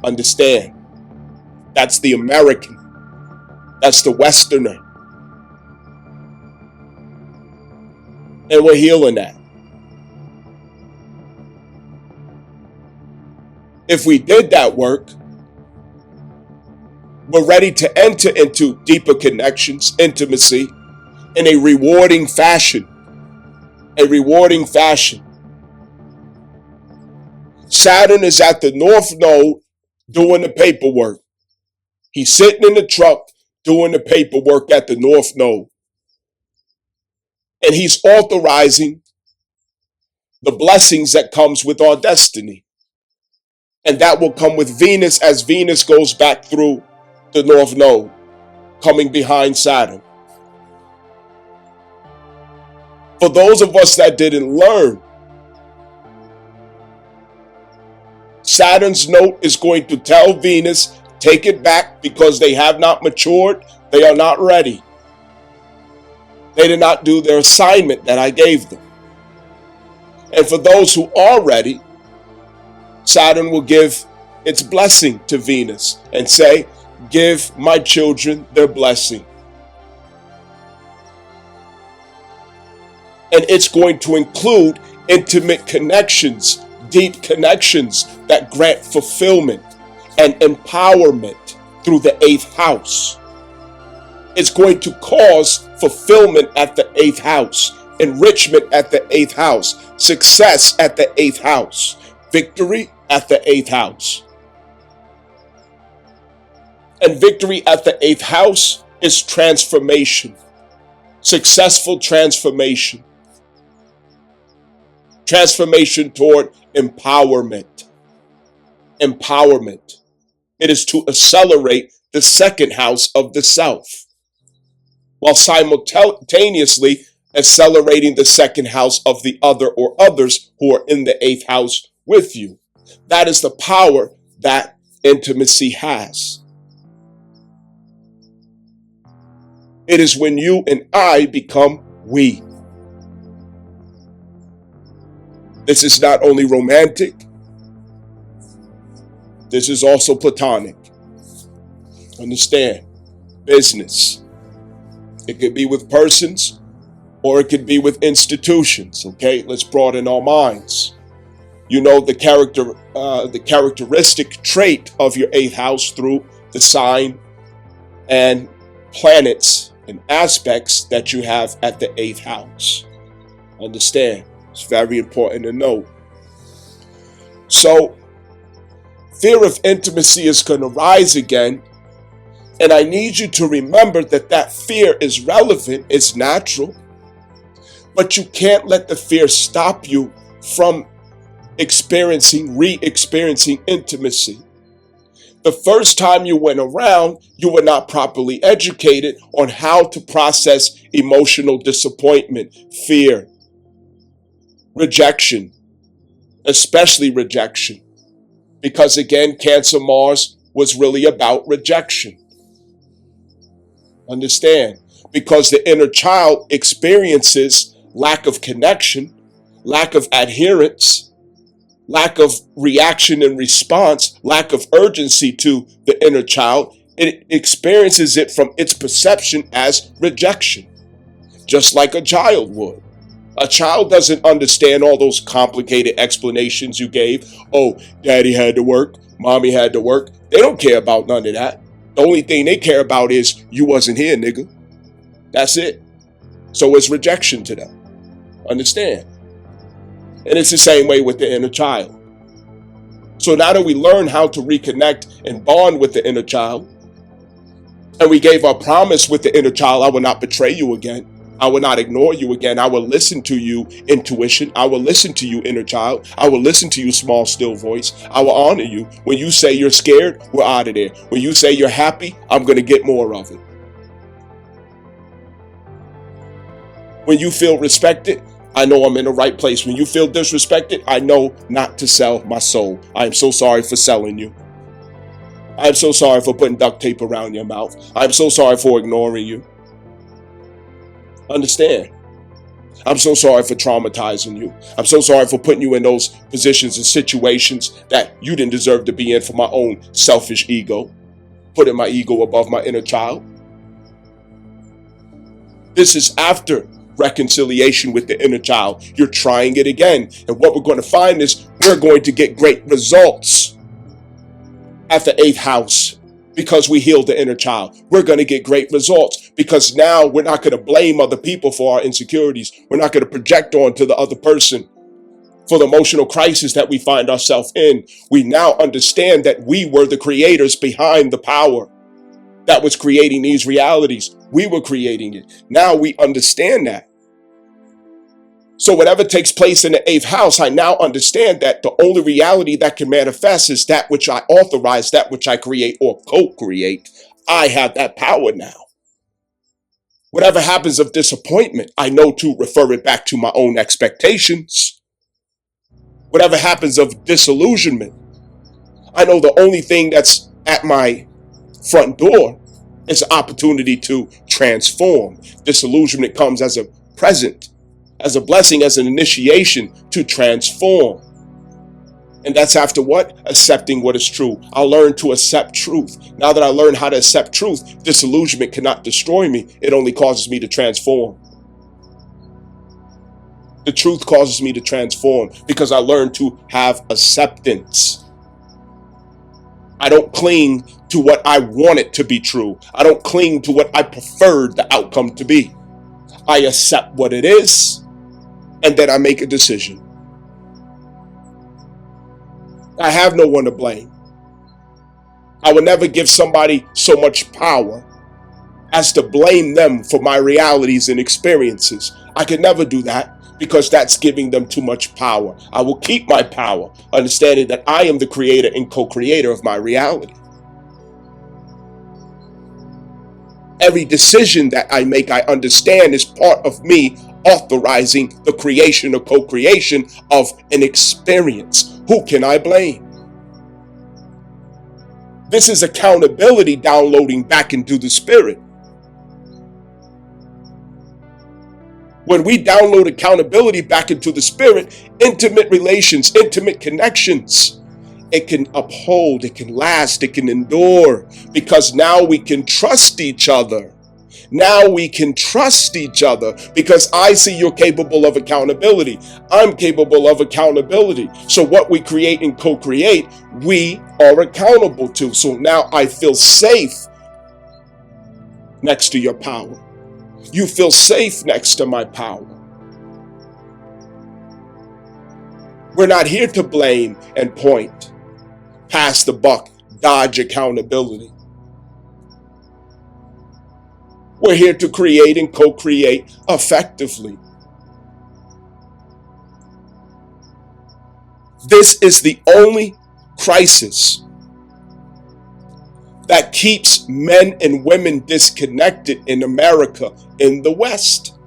Understand? That's the American. That's the Westerner. And we're healing that. If we did that work, we're ready to enter into deeper connections, intimacy, in a rewarding fashion. A rewarding fashion. Saturn is at the North Node doing the paperwork. He's sitting in the truck doing the paperwork at the North Node. And he's authorizing the blessings that comes with our destiny. And that will come with Venus as Venus goes back through the North Node, coming behind Saturn. For those of us that didn't learn, Saturn's note is going to tell Venus, take it back because they have not matured, they are not ready. They did not do their assignment that I gave them. And for those who are ready, Saturn will give its blessing to Venus and say, give my children their blessing. And it's going to include intimate connections, deep connections that grant fulfillment and empowerment through the 8th house. It's going to cause fulfillment at the 8th house, enrichment at the 8th house, success at the 8th house, victory at the 8th house. And victory at the 8th house is transformation, successful transformation. Transformation toward empowerment. Empowerment. It is to accelerate the 2nd house of the self, while simultaneously accelerating the 2nd house of the other or others who are in the 8th house with you. That is the power that intimacy has. It is when you and I become we. This is not only romantic, this is also platonic. Understand? Business. It could be with persons or it could be with institutions. Okay, let's broaden our minds. You know the characteristic trait of your 8th house through the sign and planets and aspects that you have at the 8th house. Understand? It's very important to know. So, fear of intimacy is going to rise again. And I need you to remember that that fear is relevant, it's natural. But you can't let the fear stop you from re-experiencing intimacy. The first time you went around, you were not properly educated on how to process emotional disappointment, fear, rejection, especially rejection. Because again, Cancer Mars was really about rejection. Understand? Because the inner child experiences lack of connection, lack of adherence, lack of reaction and response, lack of urgency to the inner child. It experiences it from its perception as rejection, just like a child would. A child doesn't understand all those complicated explanations you gave. Oh, daddy had to work, mommy had to work. They don't care about none of that. The only thing they care about is you wasn't here, nigga. That's it. So it's rejection to them. Understand? And it's the same way with the inner child. So now that we learn how to reconnect and bond with the inner child, and we gave our promise with the inner child, I will not betray you again. I will not ignore you again. I will listen to you, intuition. I will listen to you, inner child. I will listen to you, small, still voice. I will honor you. When you say you're scared, we're out of there. When you say you're happy, I'm going to get more of it. When you feel respected, I know I'm in the right place. When you feel disrespected, I know not to sell my soul. I am so sorry for selling you. I'm so sorry for putting duct tape around your mouth. I'm so sorry for ignoring you. Understand? I'm so sorry for traumatizing you. I'm so sorry for putting you in those positions and situations that you didn't deserve to be in for my own selfish ego, putting my ego above my inner child. This is after reconciliation with the inner child. You're trying it again. And what we're going to find is we're going to get great results at the 8th house because we healed the inner child. We're going to get great results because now we're not going to blame other people for our insecurities. We're not going to project onto the other person for the emotional crisis that we find ourselves in. We now understand that we were the creators behind the power that was creating these realities. We were creating it. Now we understand that. So whatever takes place in the 8th house, I now understand that the only reality that can manifest is that which I authorize, that which I create or co-create. I have that power now. Whatever happens of disappointment, I know to refer it back to my own expectations. Whatever happens of disillusionment, I know the only thing that's at my front door is an opportunity to transform. Disillusionment comes as a present, as a blessing, as an initiation to transform. And that's after what? Accepting what is true. I'll learn to accept truth. Now that I learn how to accept truth, disillusionment cannot destroy me. It only causes me to transform. The truth causes me to transform because I learn to have acceptance. I don't cling to what I want it to be true. I don't cling to what I preferred the outcome to be. I accept what it is, and then I make a decision. I have no one to blame. I will never give somebody so much power as to blame them for my realities and experiences. I could never do that because that's giving them too much power. I will keep my power, understanding that I am the creator and co-creator of my reality. Every decision that I make, I understand is part of me authorizing the creation or co-creation of an experience. Who can I blame? This is accountability downloading back into the spirit. When we download accountability back into the spirit, intimate relations, intimate connections, it can uphold, it can last, it can endure, because now we can trust each other. Now we can trust each other because I see you're capable of accountability. I'm capable of accountability. So what we create and co-create, we are accountable to. So now I feel safe next to your power. You feel safe next to my power. We're not here to blame and point, pass the buck, dodge accountability. We're here to create and co-create effectively. This is the only crisis that keeps men and women disconnected in America, in the West.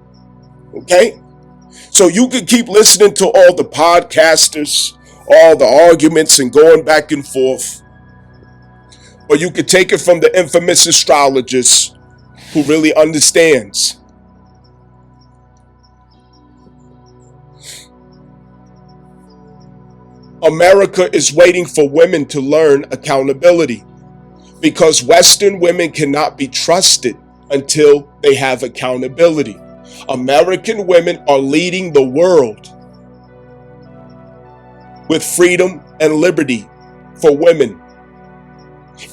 Okay? So you can keep listening to all the podcasters, all the arguments and going back and forth, or you could take it from the infamous astrologist who really understands. America is waiting for women to learn accountability because Western women cannot be trusted until they have accountability. American women are leading the world with freedom and liberty for women.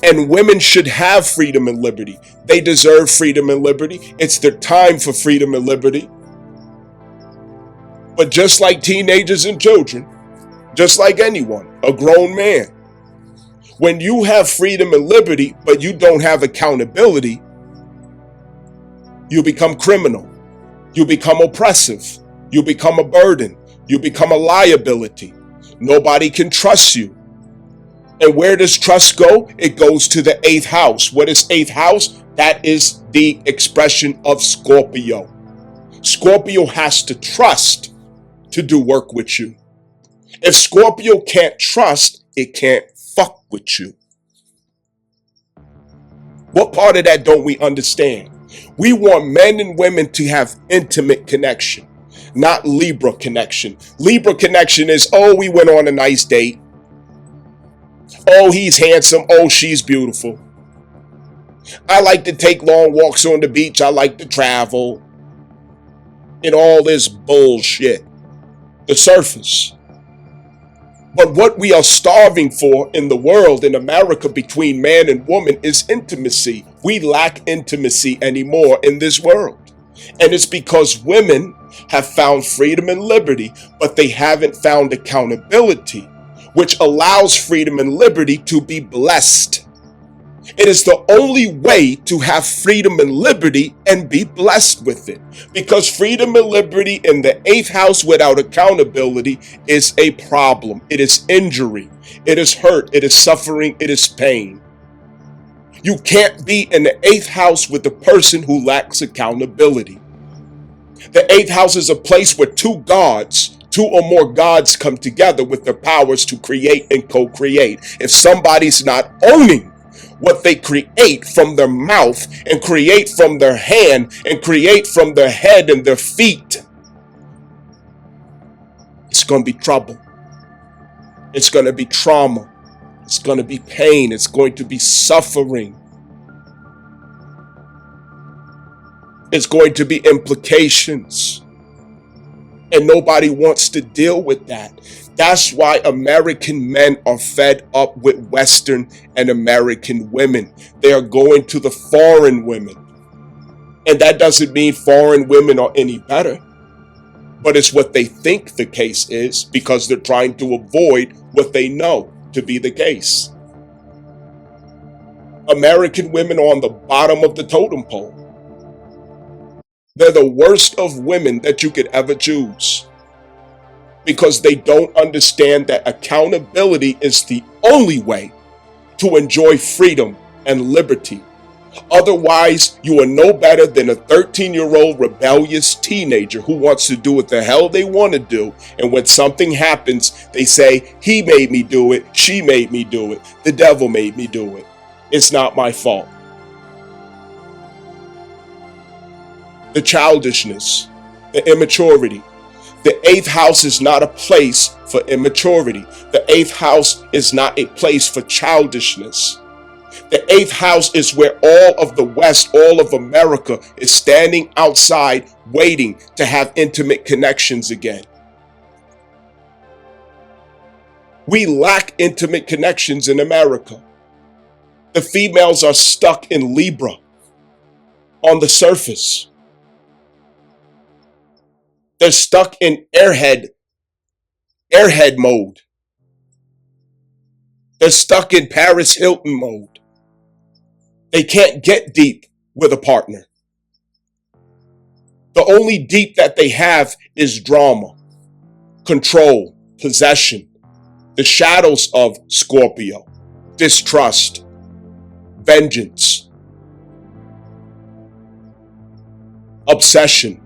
And women should have freedom and liberty. They deserve freedom and liberty. It's their time for freedom and liberty. But just like teenagers and children, just like anyone, a grown man, when you have freedom and liberty, but you don't have accountability, you become criminal. You become oppressive. You become a burden. You become a liability. Nobody can trust you. And where does trust go? It goes to the 8th house. What is 8th house? That is the expression of Scorpio. Scorpio has to trust to do work with you. If Scorpio can't trust, it can't fuck with you. What part of that don't we understand? We want men and women to have intimate connection. not Libra connection. Libra connection is, oh, we went on a nice date. Oh, he's handsome. Oh, she's beautiful. I like to take long walks on the beach. I like to travel. And all this bullshit. The surface. But what we are starving for in the world, in America, between man and woman is intimacy. We lack intimacy anymore in this world. And it's because women have found freedom and liberty, but they haven't found accountability, which allows freedom and liberty to be blessed. It is the only way to have freedom and liberty and be blessed with it. Because freedom and liberty in the 8th house without accountability is a problem. It is injury. It is hurt. It is suffering. It is pain. You can't be in the 8th house with a person who lacks accountability. The 8th house is a place where two or more gods come together with their powers to create and co-create. If somebody's not owning what they create from their mouth and create from their hand and create from their head and their feet, it's going to be trouble. It's going to be trauma. It's going to be pain. It's going to be suffering. It's going to be implications. And nobody wants to deal with that. That's why American men are fed up with Western and American women. They are going to the foreign women. And that doesn't mean foreign women are any better. But it's what they think the case is because they're trying to avoid what they know to be the case. American women are on the bottom of the totem pole. They're the worst of women that you could ever choose. Because they don't understand that accountability is the only way to enjoy freedom and liberty. Otherwise, you are no better than a 13-year-old rebellious teenager who wants to do what the hell they want to do. And when something happens, they say, he made me do it, she made me do it, the devil made me do it. It's not my fault. The childishness, the immaturity. The 8th house is not a place for immaturity. The 8th house is not a place for childishness. The 8th house is where all of the West, all of America is standing outside waiting to have intimate connections again. We lack intimate connections in America. The females are stuck in Libra on the surface. They're stuck in airhead mode. They're stuck in Paris Hilton mode. They can't get deep with a partner. The only deep that they have is drama, control, possession, the shadows of Scorpio, distrust, vengeance, obsession,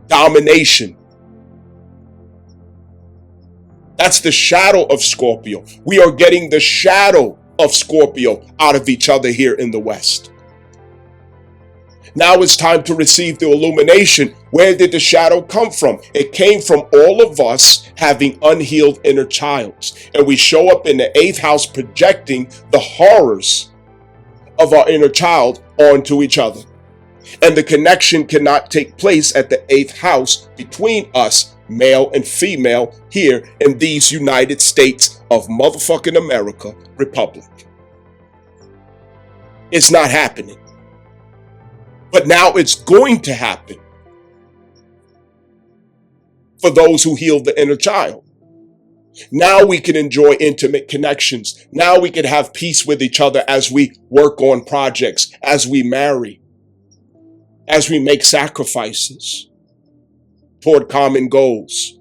domination. That's the shadow of Scorpio. We are getting the shadow of Scorpio out of each other here in the West. Now it's time to receive the illumination. Where did the shadow come from? It came from all of us having unhealed inner childs. And we show up in the 8th house projecting the horrors of our inner child onto each other. And the connection cannot take place at the 8th house between us, male and female, here in these United States of motherfucking America Republic. It's not happening. But now it's going to happen for those who heal the inner child. Now we can enjoy intimate connections. Now we can have peace with each other as we work on projects, as we marry, as we make sacrifices toward common goals.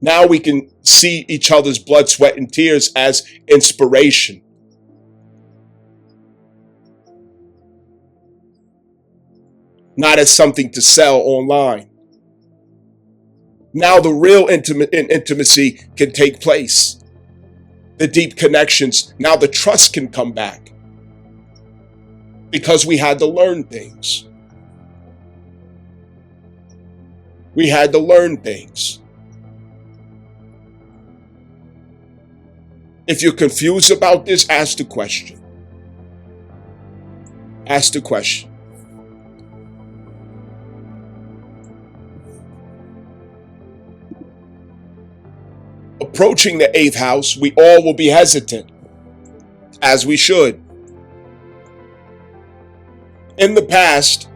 Now we can see each other's blood, sweat, and tears as inspiration. Not as something to sell online. Now the real intimacy can take place. The deep connections. Now the trust can come back. Because we had to learn things. We had to learn things. If you're confused about this, ask the question. Ask the question. Approaching the eighth house, we all will be hesitant, as we should. In the past,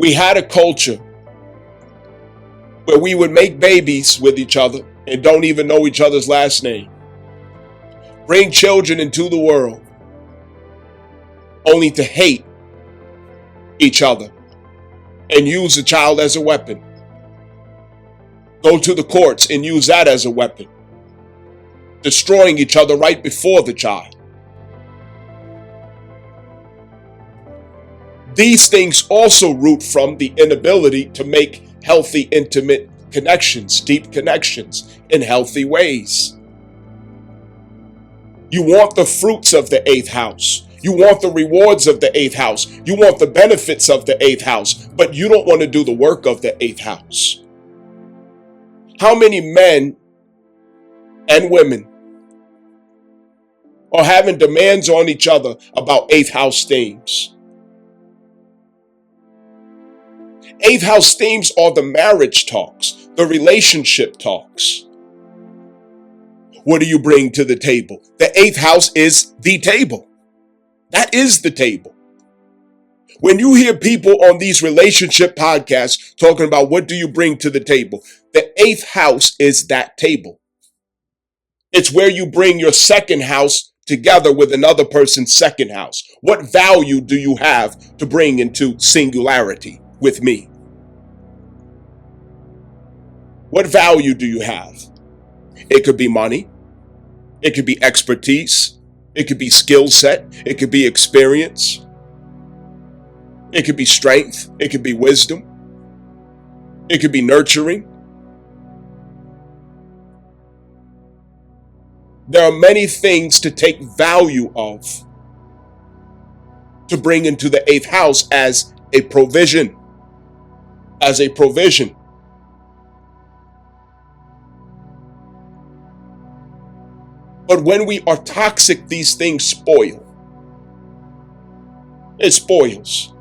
we had a culture where we would make babies with each other and don't even know each other's last name. Bring children into the world only to hate each other and use the child as a weapon. Go to the courts and use that as a weapon, destroying each other right before the child. These things also root from the inability to make healthy, intimate connections, deep connections in healthy ways. You want the fruits of the eighth house. You want the rewards of the eighth house. You want the benefits of the eighth house, but you don't want to do the work of the eighth house. How many men and women are having demands on each other about eighth house themes? Eighth house themes are the marriage talks, the relationship talks. What do you bring to the table? The eighth house is the table. That is the table. When you hear people on these relationship podcasts talking about what do you bring to the table, the eighth house is that table. It's where you bring your second house together with another person's second house. What value do you have to bring into singularity with me? What value do you have? It could be money. It could be expertise. It could be skill set. It could be experience. It could be strength. It could be wisdom. It could be nurturing. There are many things to take value of, to bring into the eighth house as a provision. As a provision. But when we are toxic, these things spoil. It spoils.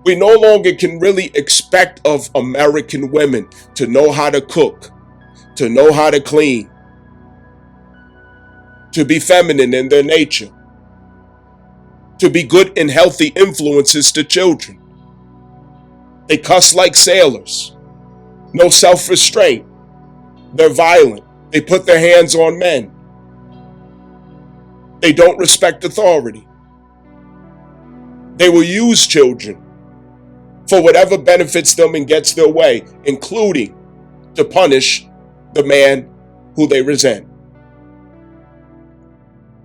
We no longer can really expect of American women to know how to cook, to know how to clean, to be feminine in their nature, to be good and healthy influences to children. They cuss like sailors. No self-restraint. They're violent. They put their hands on men. They don't respect authority. They will use children for whatever benefits them and gets their way, including to punish the man who they resent.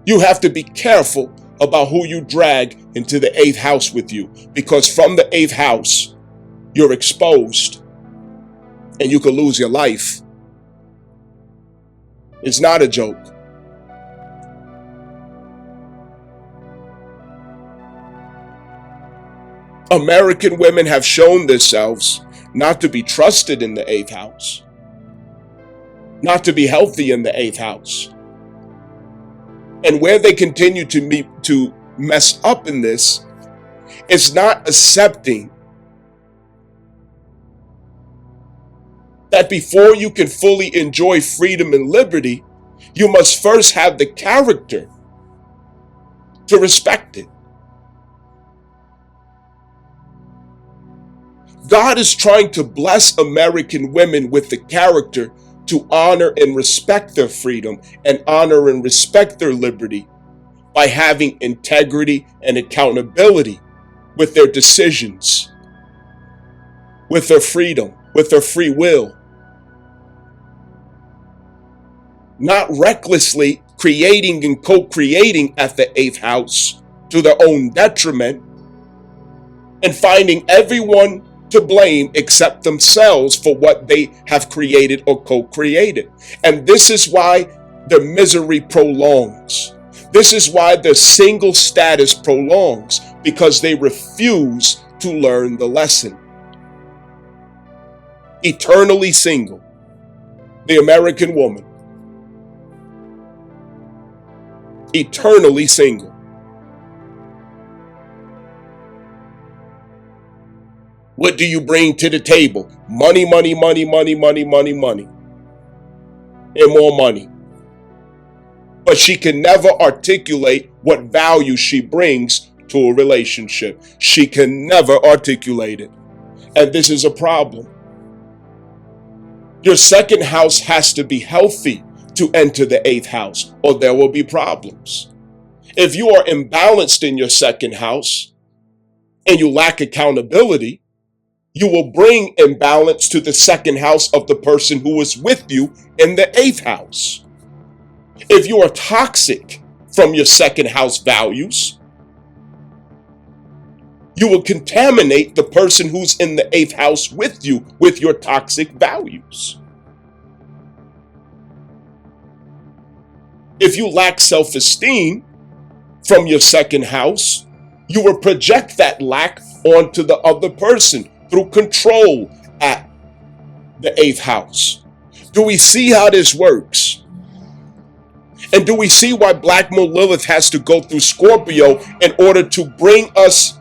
You have to be careful about who you drag into the eighth house with you, because from the eighth house, you're exposed and you could lose your life. It's not a joke. American women have shown themselves not to be trusted in the eighth house, not to be healthy in the eighth house. And where they continue to mess up in this is not accepting that before you can fully enjoy freedom and liberty, you must first have the character to respect it. God is trying to bless American women with the character to honor and respect their freedom and honor and respect their liberty by having integrity and accountability with their decisions, with their freedom, with their free will. Not recklessly creating and co-creating at the eighth house to their own detriment and finding everyone to blame except themselves for what they have created or co-created. And this is why the misery prolongs. This is why the single status prolongs, because they refuse to learn the lesson. eternally single, the American woman, eternally single. What do you bring to the table? Money, money, money, money, money, money, money, and more money. But she can never articulate what value she brings to a relationship. She can never articulate it. And this is a problem. Your second house has to be healthy to enter the eighth house, or there will be problems. If you are imbalanced in your second house and you lack accountability, you will bring imbalance to the second house of the person who is with you in the eighth house. If you are toxic from your second house values, you will contaminate the person who's in the eighth house with you with your toxic values. If you lack self-esteem from your second house, you will project that lack onto the other person through control at the eighth house. Do we see how this works? And do we see why Black Moon Lilith has to go through Scorpio in order to bring us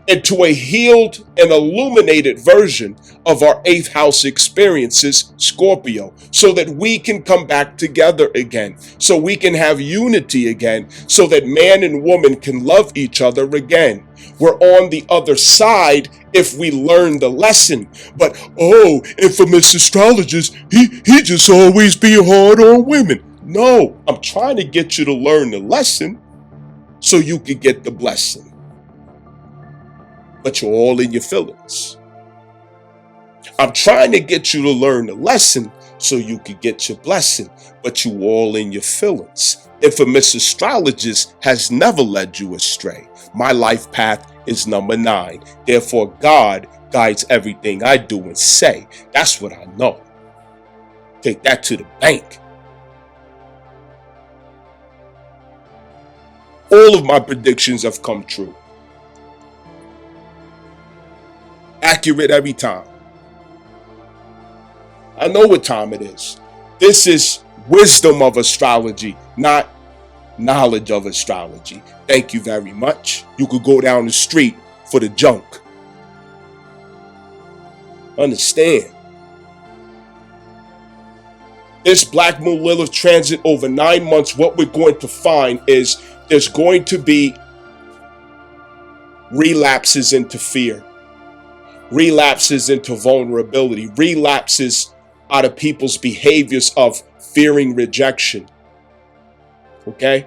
into a healed and illuminated version of our eighth house experiences, Scorpio, so that we can come back together again, so we can have unity again, so that man and woman can love each other again. We're on the other side if we learn the lesson. But, oh, infamous astrologist, he just always be hard on women. No, I'm trying to get you to learn the lesson so you can get the blessing. But you're all in your feelings. I'm trying to get you to learn the lesson so you can get your blessing, but you all in your feelings. Infamous astrologist has never led you astray. My life path is number 9. Therefore, God guides everything I do and say. That's what I know. Take that to the bank. All of my predictions have come true. Accurate every time. I know what time it is. This is wisdom of astrology, not knowledge of astrology. Thank you very much. You could go down the street for the junk. Understand. This Black Moon Lilith transit over 9 months, what we're going to find is there's going to be relapses into fear. Relapses into vulnerability, relapses out of people's behaviors of fearing rejection. Okay?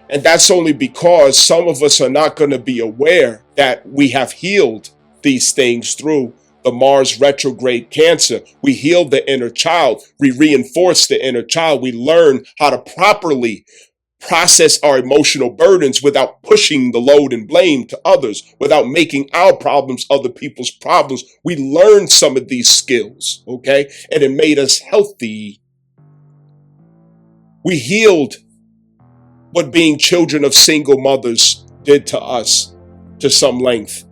And that's only because some of us are not going to be aware that we have healed these things through the Mars retrograde Cancer. We healed the inner child. We reinforce the inner child. We learn how to properly process our emotional burdens without pushing the load and blame to others, without making our problems other people's problems. We learned some of these skills, okay? And it made us healthy. We healed what being children of single mothers did to us to some length.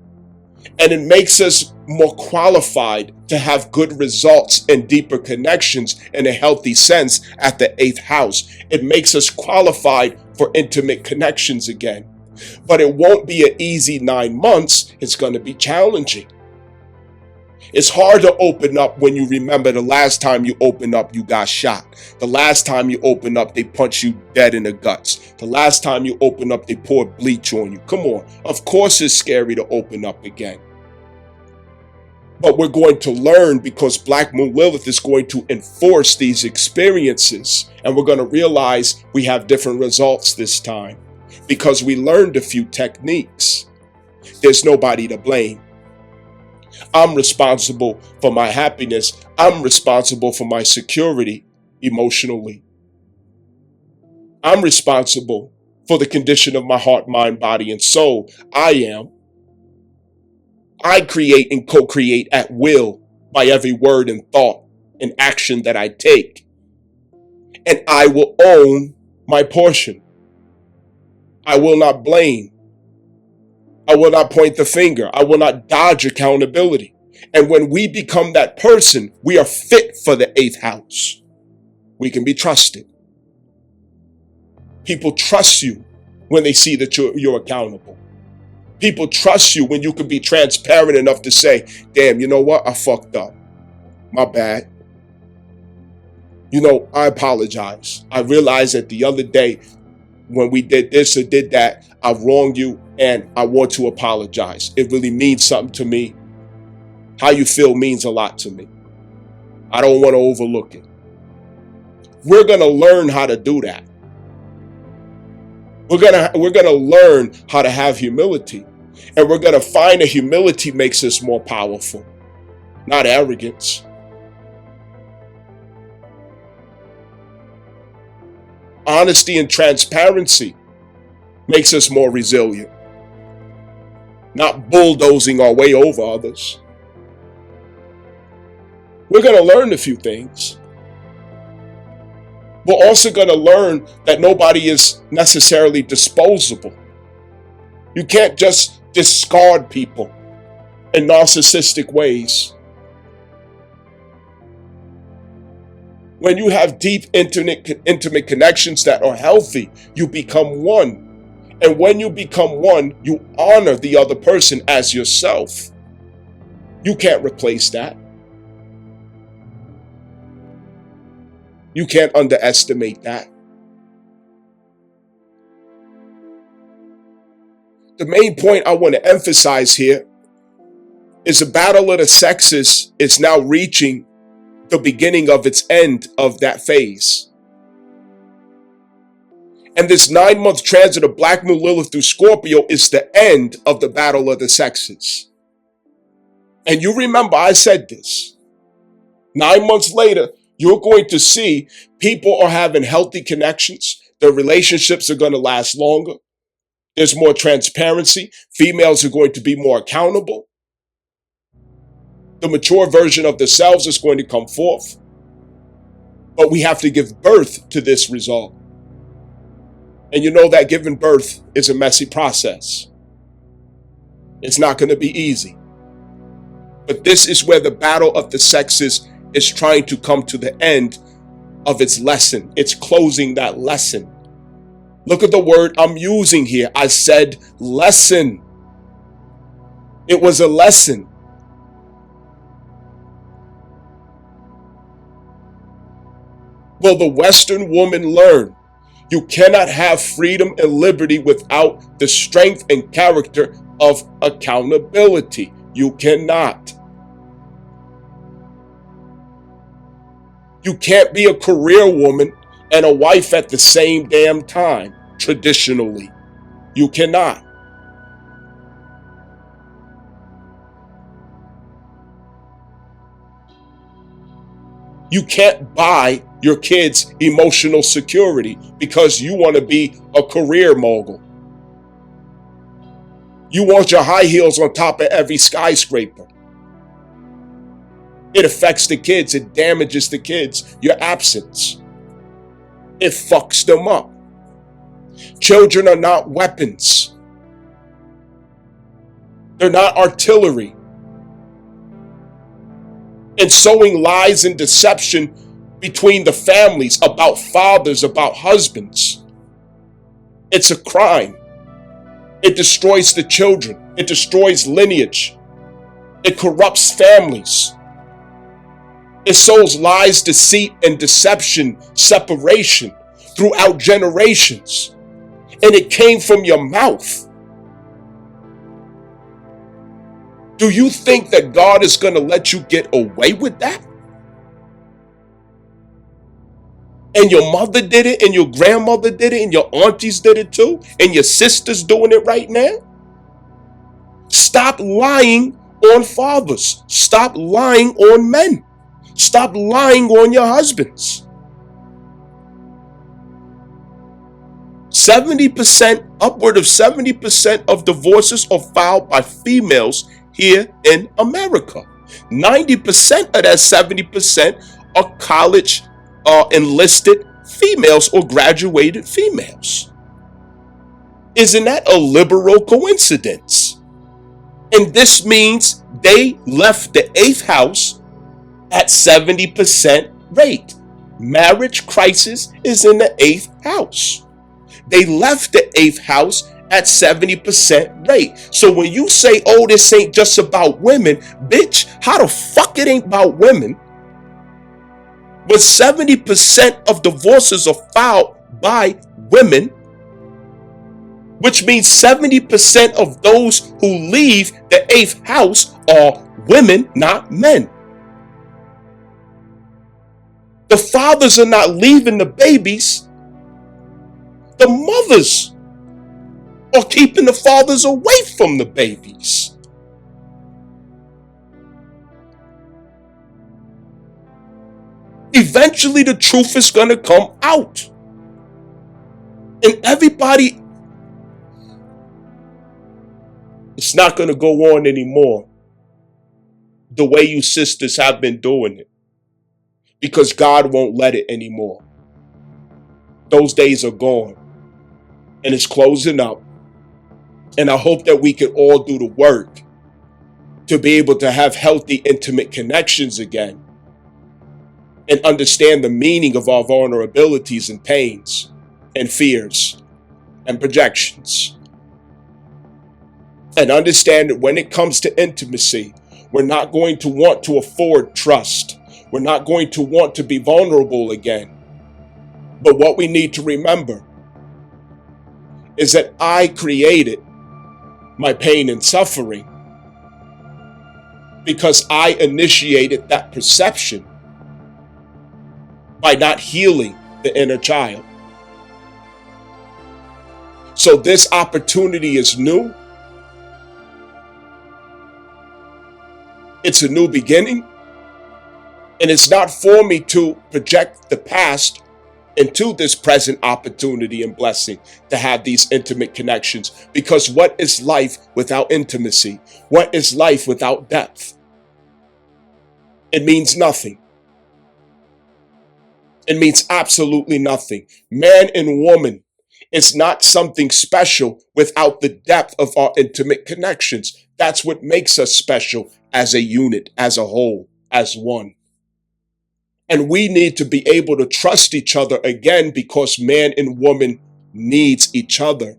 And it makes us more qualified to have good results and deeper connections in a healthy sense at the 8th house. It makes us qualified for intimate connections again. But it won't be an easy 9 months. It's going to be challenging. It's hard to open up when you remember the last time you opened up, you got shot. The last time you opened up, they punched you dead in the guts. The last time you opened up, they poured bleach on you. Come on. Of course it's scary to open up again. But we're going to learn because Black Moon Lilith is going to enforce these experiences. And we're going to realize we have different results this time because we learned a few techniques. There's nobody to blame. I'm responsible for my happiness. I'm responsible for my security emotionally. I'm responsible for the condition of my heart, mind, body, and soul. I create and co-create at will by every word and thought and action that I take. And I will own my portion. I will not blame. I will not point the finger. I will not dodge accountability. And when we become that person, we are fit for the 8th house. We can be trusted. People trust you when they see that you're accountable. People trust you when you can be transparent enough to say, damn, you know what? I fucked up. My bad. You know, I apologize. I realized that the other day when we did this or did that, I wronged you and I want to apologize. It really means something to me. How you feel means a lot to me. I don't want to overlook it. We're going to learn how to do that. We're going to learn how to have humility. And we're going to find that humility makes us more powerful, not arrogance. Honesty and transparency makes us more resilient, not bulldozing our way over others. We're going to learn a few things. We're also going to learn that nobody is necessarily disposable. You can't just discard people in narcissistic ways. When you have deep, intimate connections that are healthy, you become one. And when you become one, you honor the other person as yourself. You can't replace that. You can't underestimate that. The main point I want to emphasize here is the battle of the sexes is now reaching the beginning of its end of that phase. And this 9-month transit of Black Moon Lilith through Scorpio is the end of the battle of the sexes. And you remember I said this. 9 months later, you're going to see people are having healthy connections. Their relationships are going to last longer. There's more transparency. Females are going to be more accountable. The mature version of themselves is going to come forth. But we have to give birth to this result. And you know that giving birth is a messy process. It's not going to be easy. But this is where the battle of the sexes is trying to come to the end of its lesson. It's closing that lesson. Look at the word I'm using here. I said lesson. It was a lesson. Will the Western woman learn? You cannot have freedom and liberty without the strength and character of accountability. You cannot. You can't be a career woman and a wife at the same damn time, traditionally. You cannot. You can't buy your kids emotional security because you want to be a career mogul. You want your high heels on top of every skyscraper. It affects the kids. It damages the kids. Your absence. It fucks them up. Children are not weapons. They're not artillery. And sowing lies and deception between the families about fathers, about husbands. It's a crime. It destroys the children. It destroys lineage. It corrupts families. It sows lies, deceit, and deception, separation throughout generations. And it came from your mouth. Do you think that God is going to let you get away with that? And your mother did it, and your grandmother did it, and your aunties did it too, and your sister's doing it right now? Stop lying on fathers. Stop lying on men. Stop lying on your husbands. 70%, upward of 70% of divorces are filed by females here in America. 90% of that 70% are college enlisted females or graduated females. Isn't that a liberal coincidence? And this means they left the 8th house at 70% rate. Marriage crisis is in the 8th house. They left the 8th house at 70% rate. So when you say, oh, this ain't just about women, bitch, how the fuck it ain't about women? When 70% of divorces are filed by women, which means 70% of those who leave the 8th house are women, not men. The fathers are not leaving the babies. The mothers are keeping the fathers away from the babies. Eventually, the truth is going to come out. And everybody, it's not going to go on anymore the way you sisters have been doing it. Because God won't let it anymore. Those days are gone. And it's closing up. And I hope that we can all do the work to be able to have healthy, intimate connections again. And understand the meaning of our vulnerabilities and pains and fears and projections. And understand that when it comes to intimacy, we're not going to want to afford trust. We're not going to want to be vulnerable again. But what we need to remember is that I created my pain and suffering because I initiated that perception by not healing the inner child. So this opportunity is new. It's a new beginning. And it's not for me to project the past into this present opportunity and blessing to have these intimate connections. Because what is life without intimacy? What is life without depth? It means nothing. It means absolutely nothing. Man and woman is not something special without the depth of our intimate connections. That's what makes us special as a unit, as a whole, as one. And we need to be able to trust each other again because man and woman needs each other.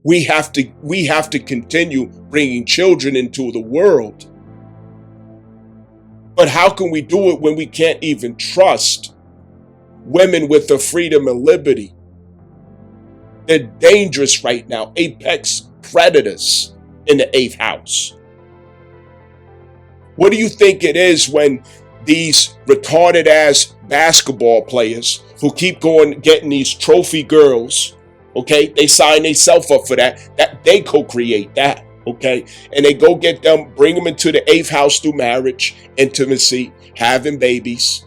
We have to continue bringing children into the world. But how can we do it when we can't even trust women with their freedom and liberty? They're dangerous right now, apex predators in the 8th house. What do you think it is when these retarded ass basketball players who keep getting these trophy girls, okay, they sign themselves up for that they co-create that, okay, and they go get them, bring them into the 8th house through marriage, intimacy, having babies,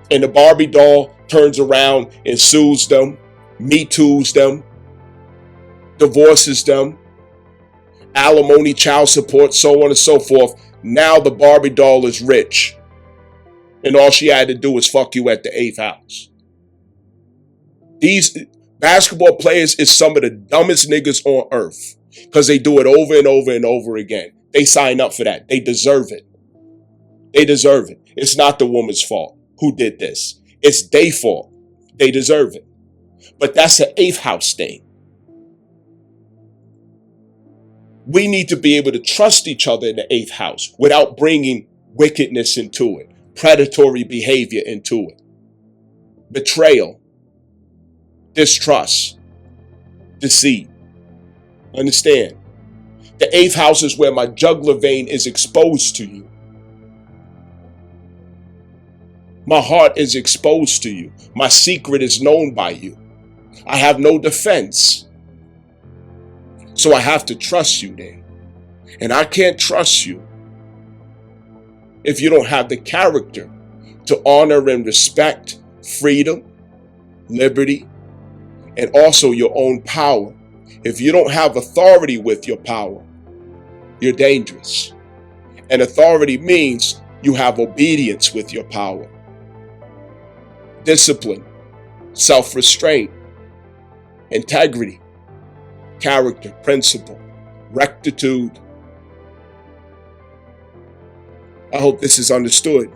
and the Barbie doll turns around and sues them, Me Too's them, divorces them, alimony, child support, so on and so forth. Now the Barbie doll is rich. And all she had to do was fuck you at the 8th house. These basketball players is some of the dumbest niggas on earth. Because they do it over and over and over again. They sign up for that. They deserve it. They deserve it. It's not the woman's fault who did this. It's their fault. They deserve it. But that's an 8th house thing. We need to be able to trust each other in the 8th house without bringing wickedness into it, predatory behavior into it, betrayal, distrust, deceit. Understand? The 8th house is where my jugular vein is exposed to you. My heart is exposed to you. My secret is known by you. I have no defense. So I have to trust you there. And I can't trust you if you don't have the character to honor and respect freedom, liberty, and also your own power. If you don't have authority with your power, you're dangerous. And authority means you have obedience with your power. Discipline, self-restraint, integrity, character, principle, rectitude. I hope this is understood.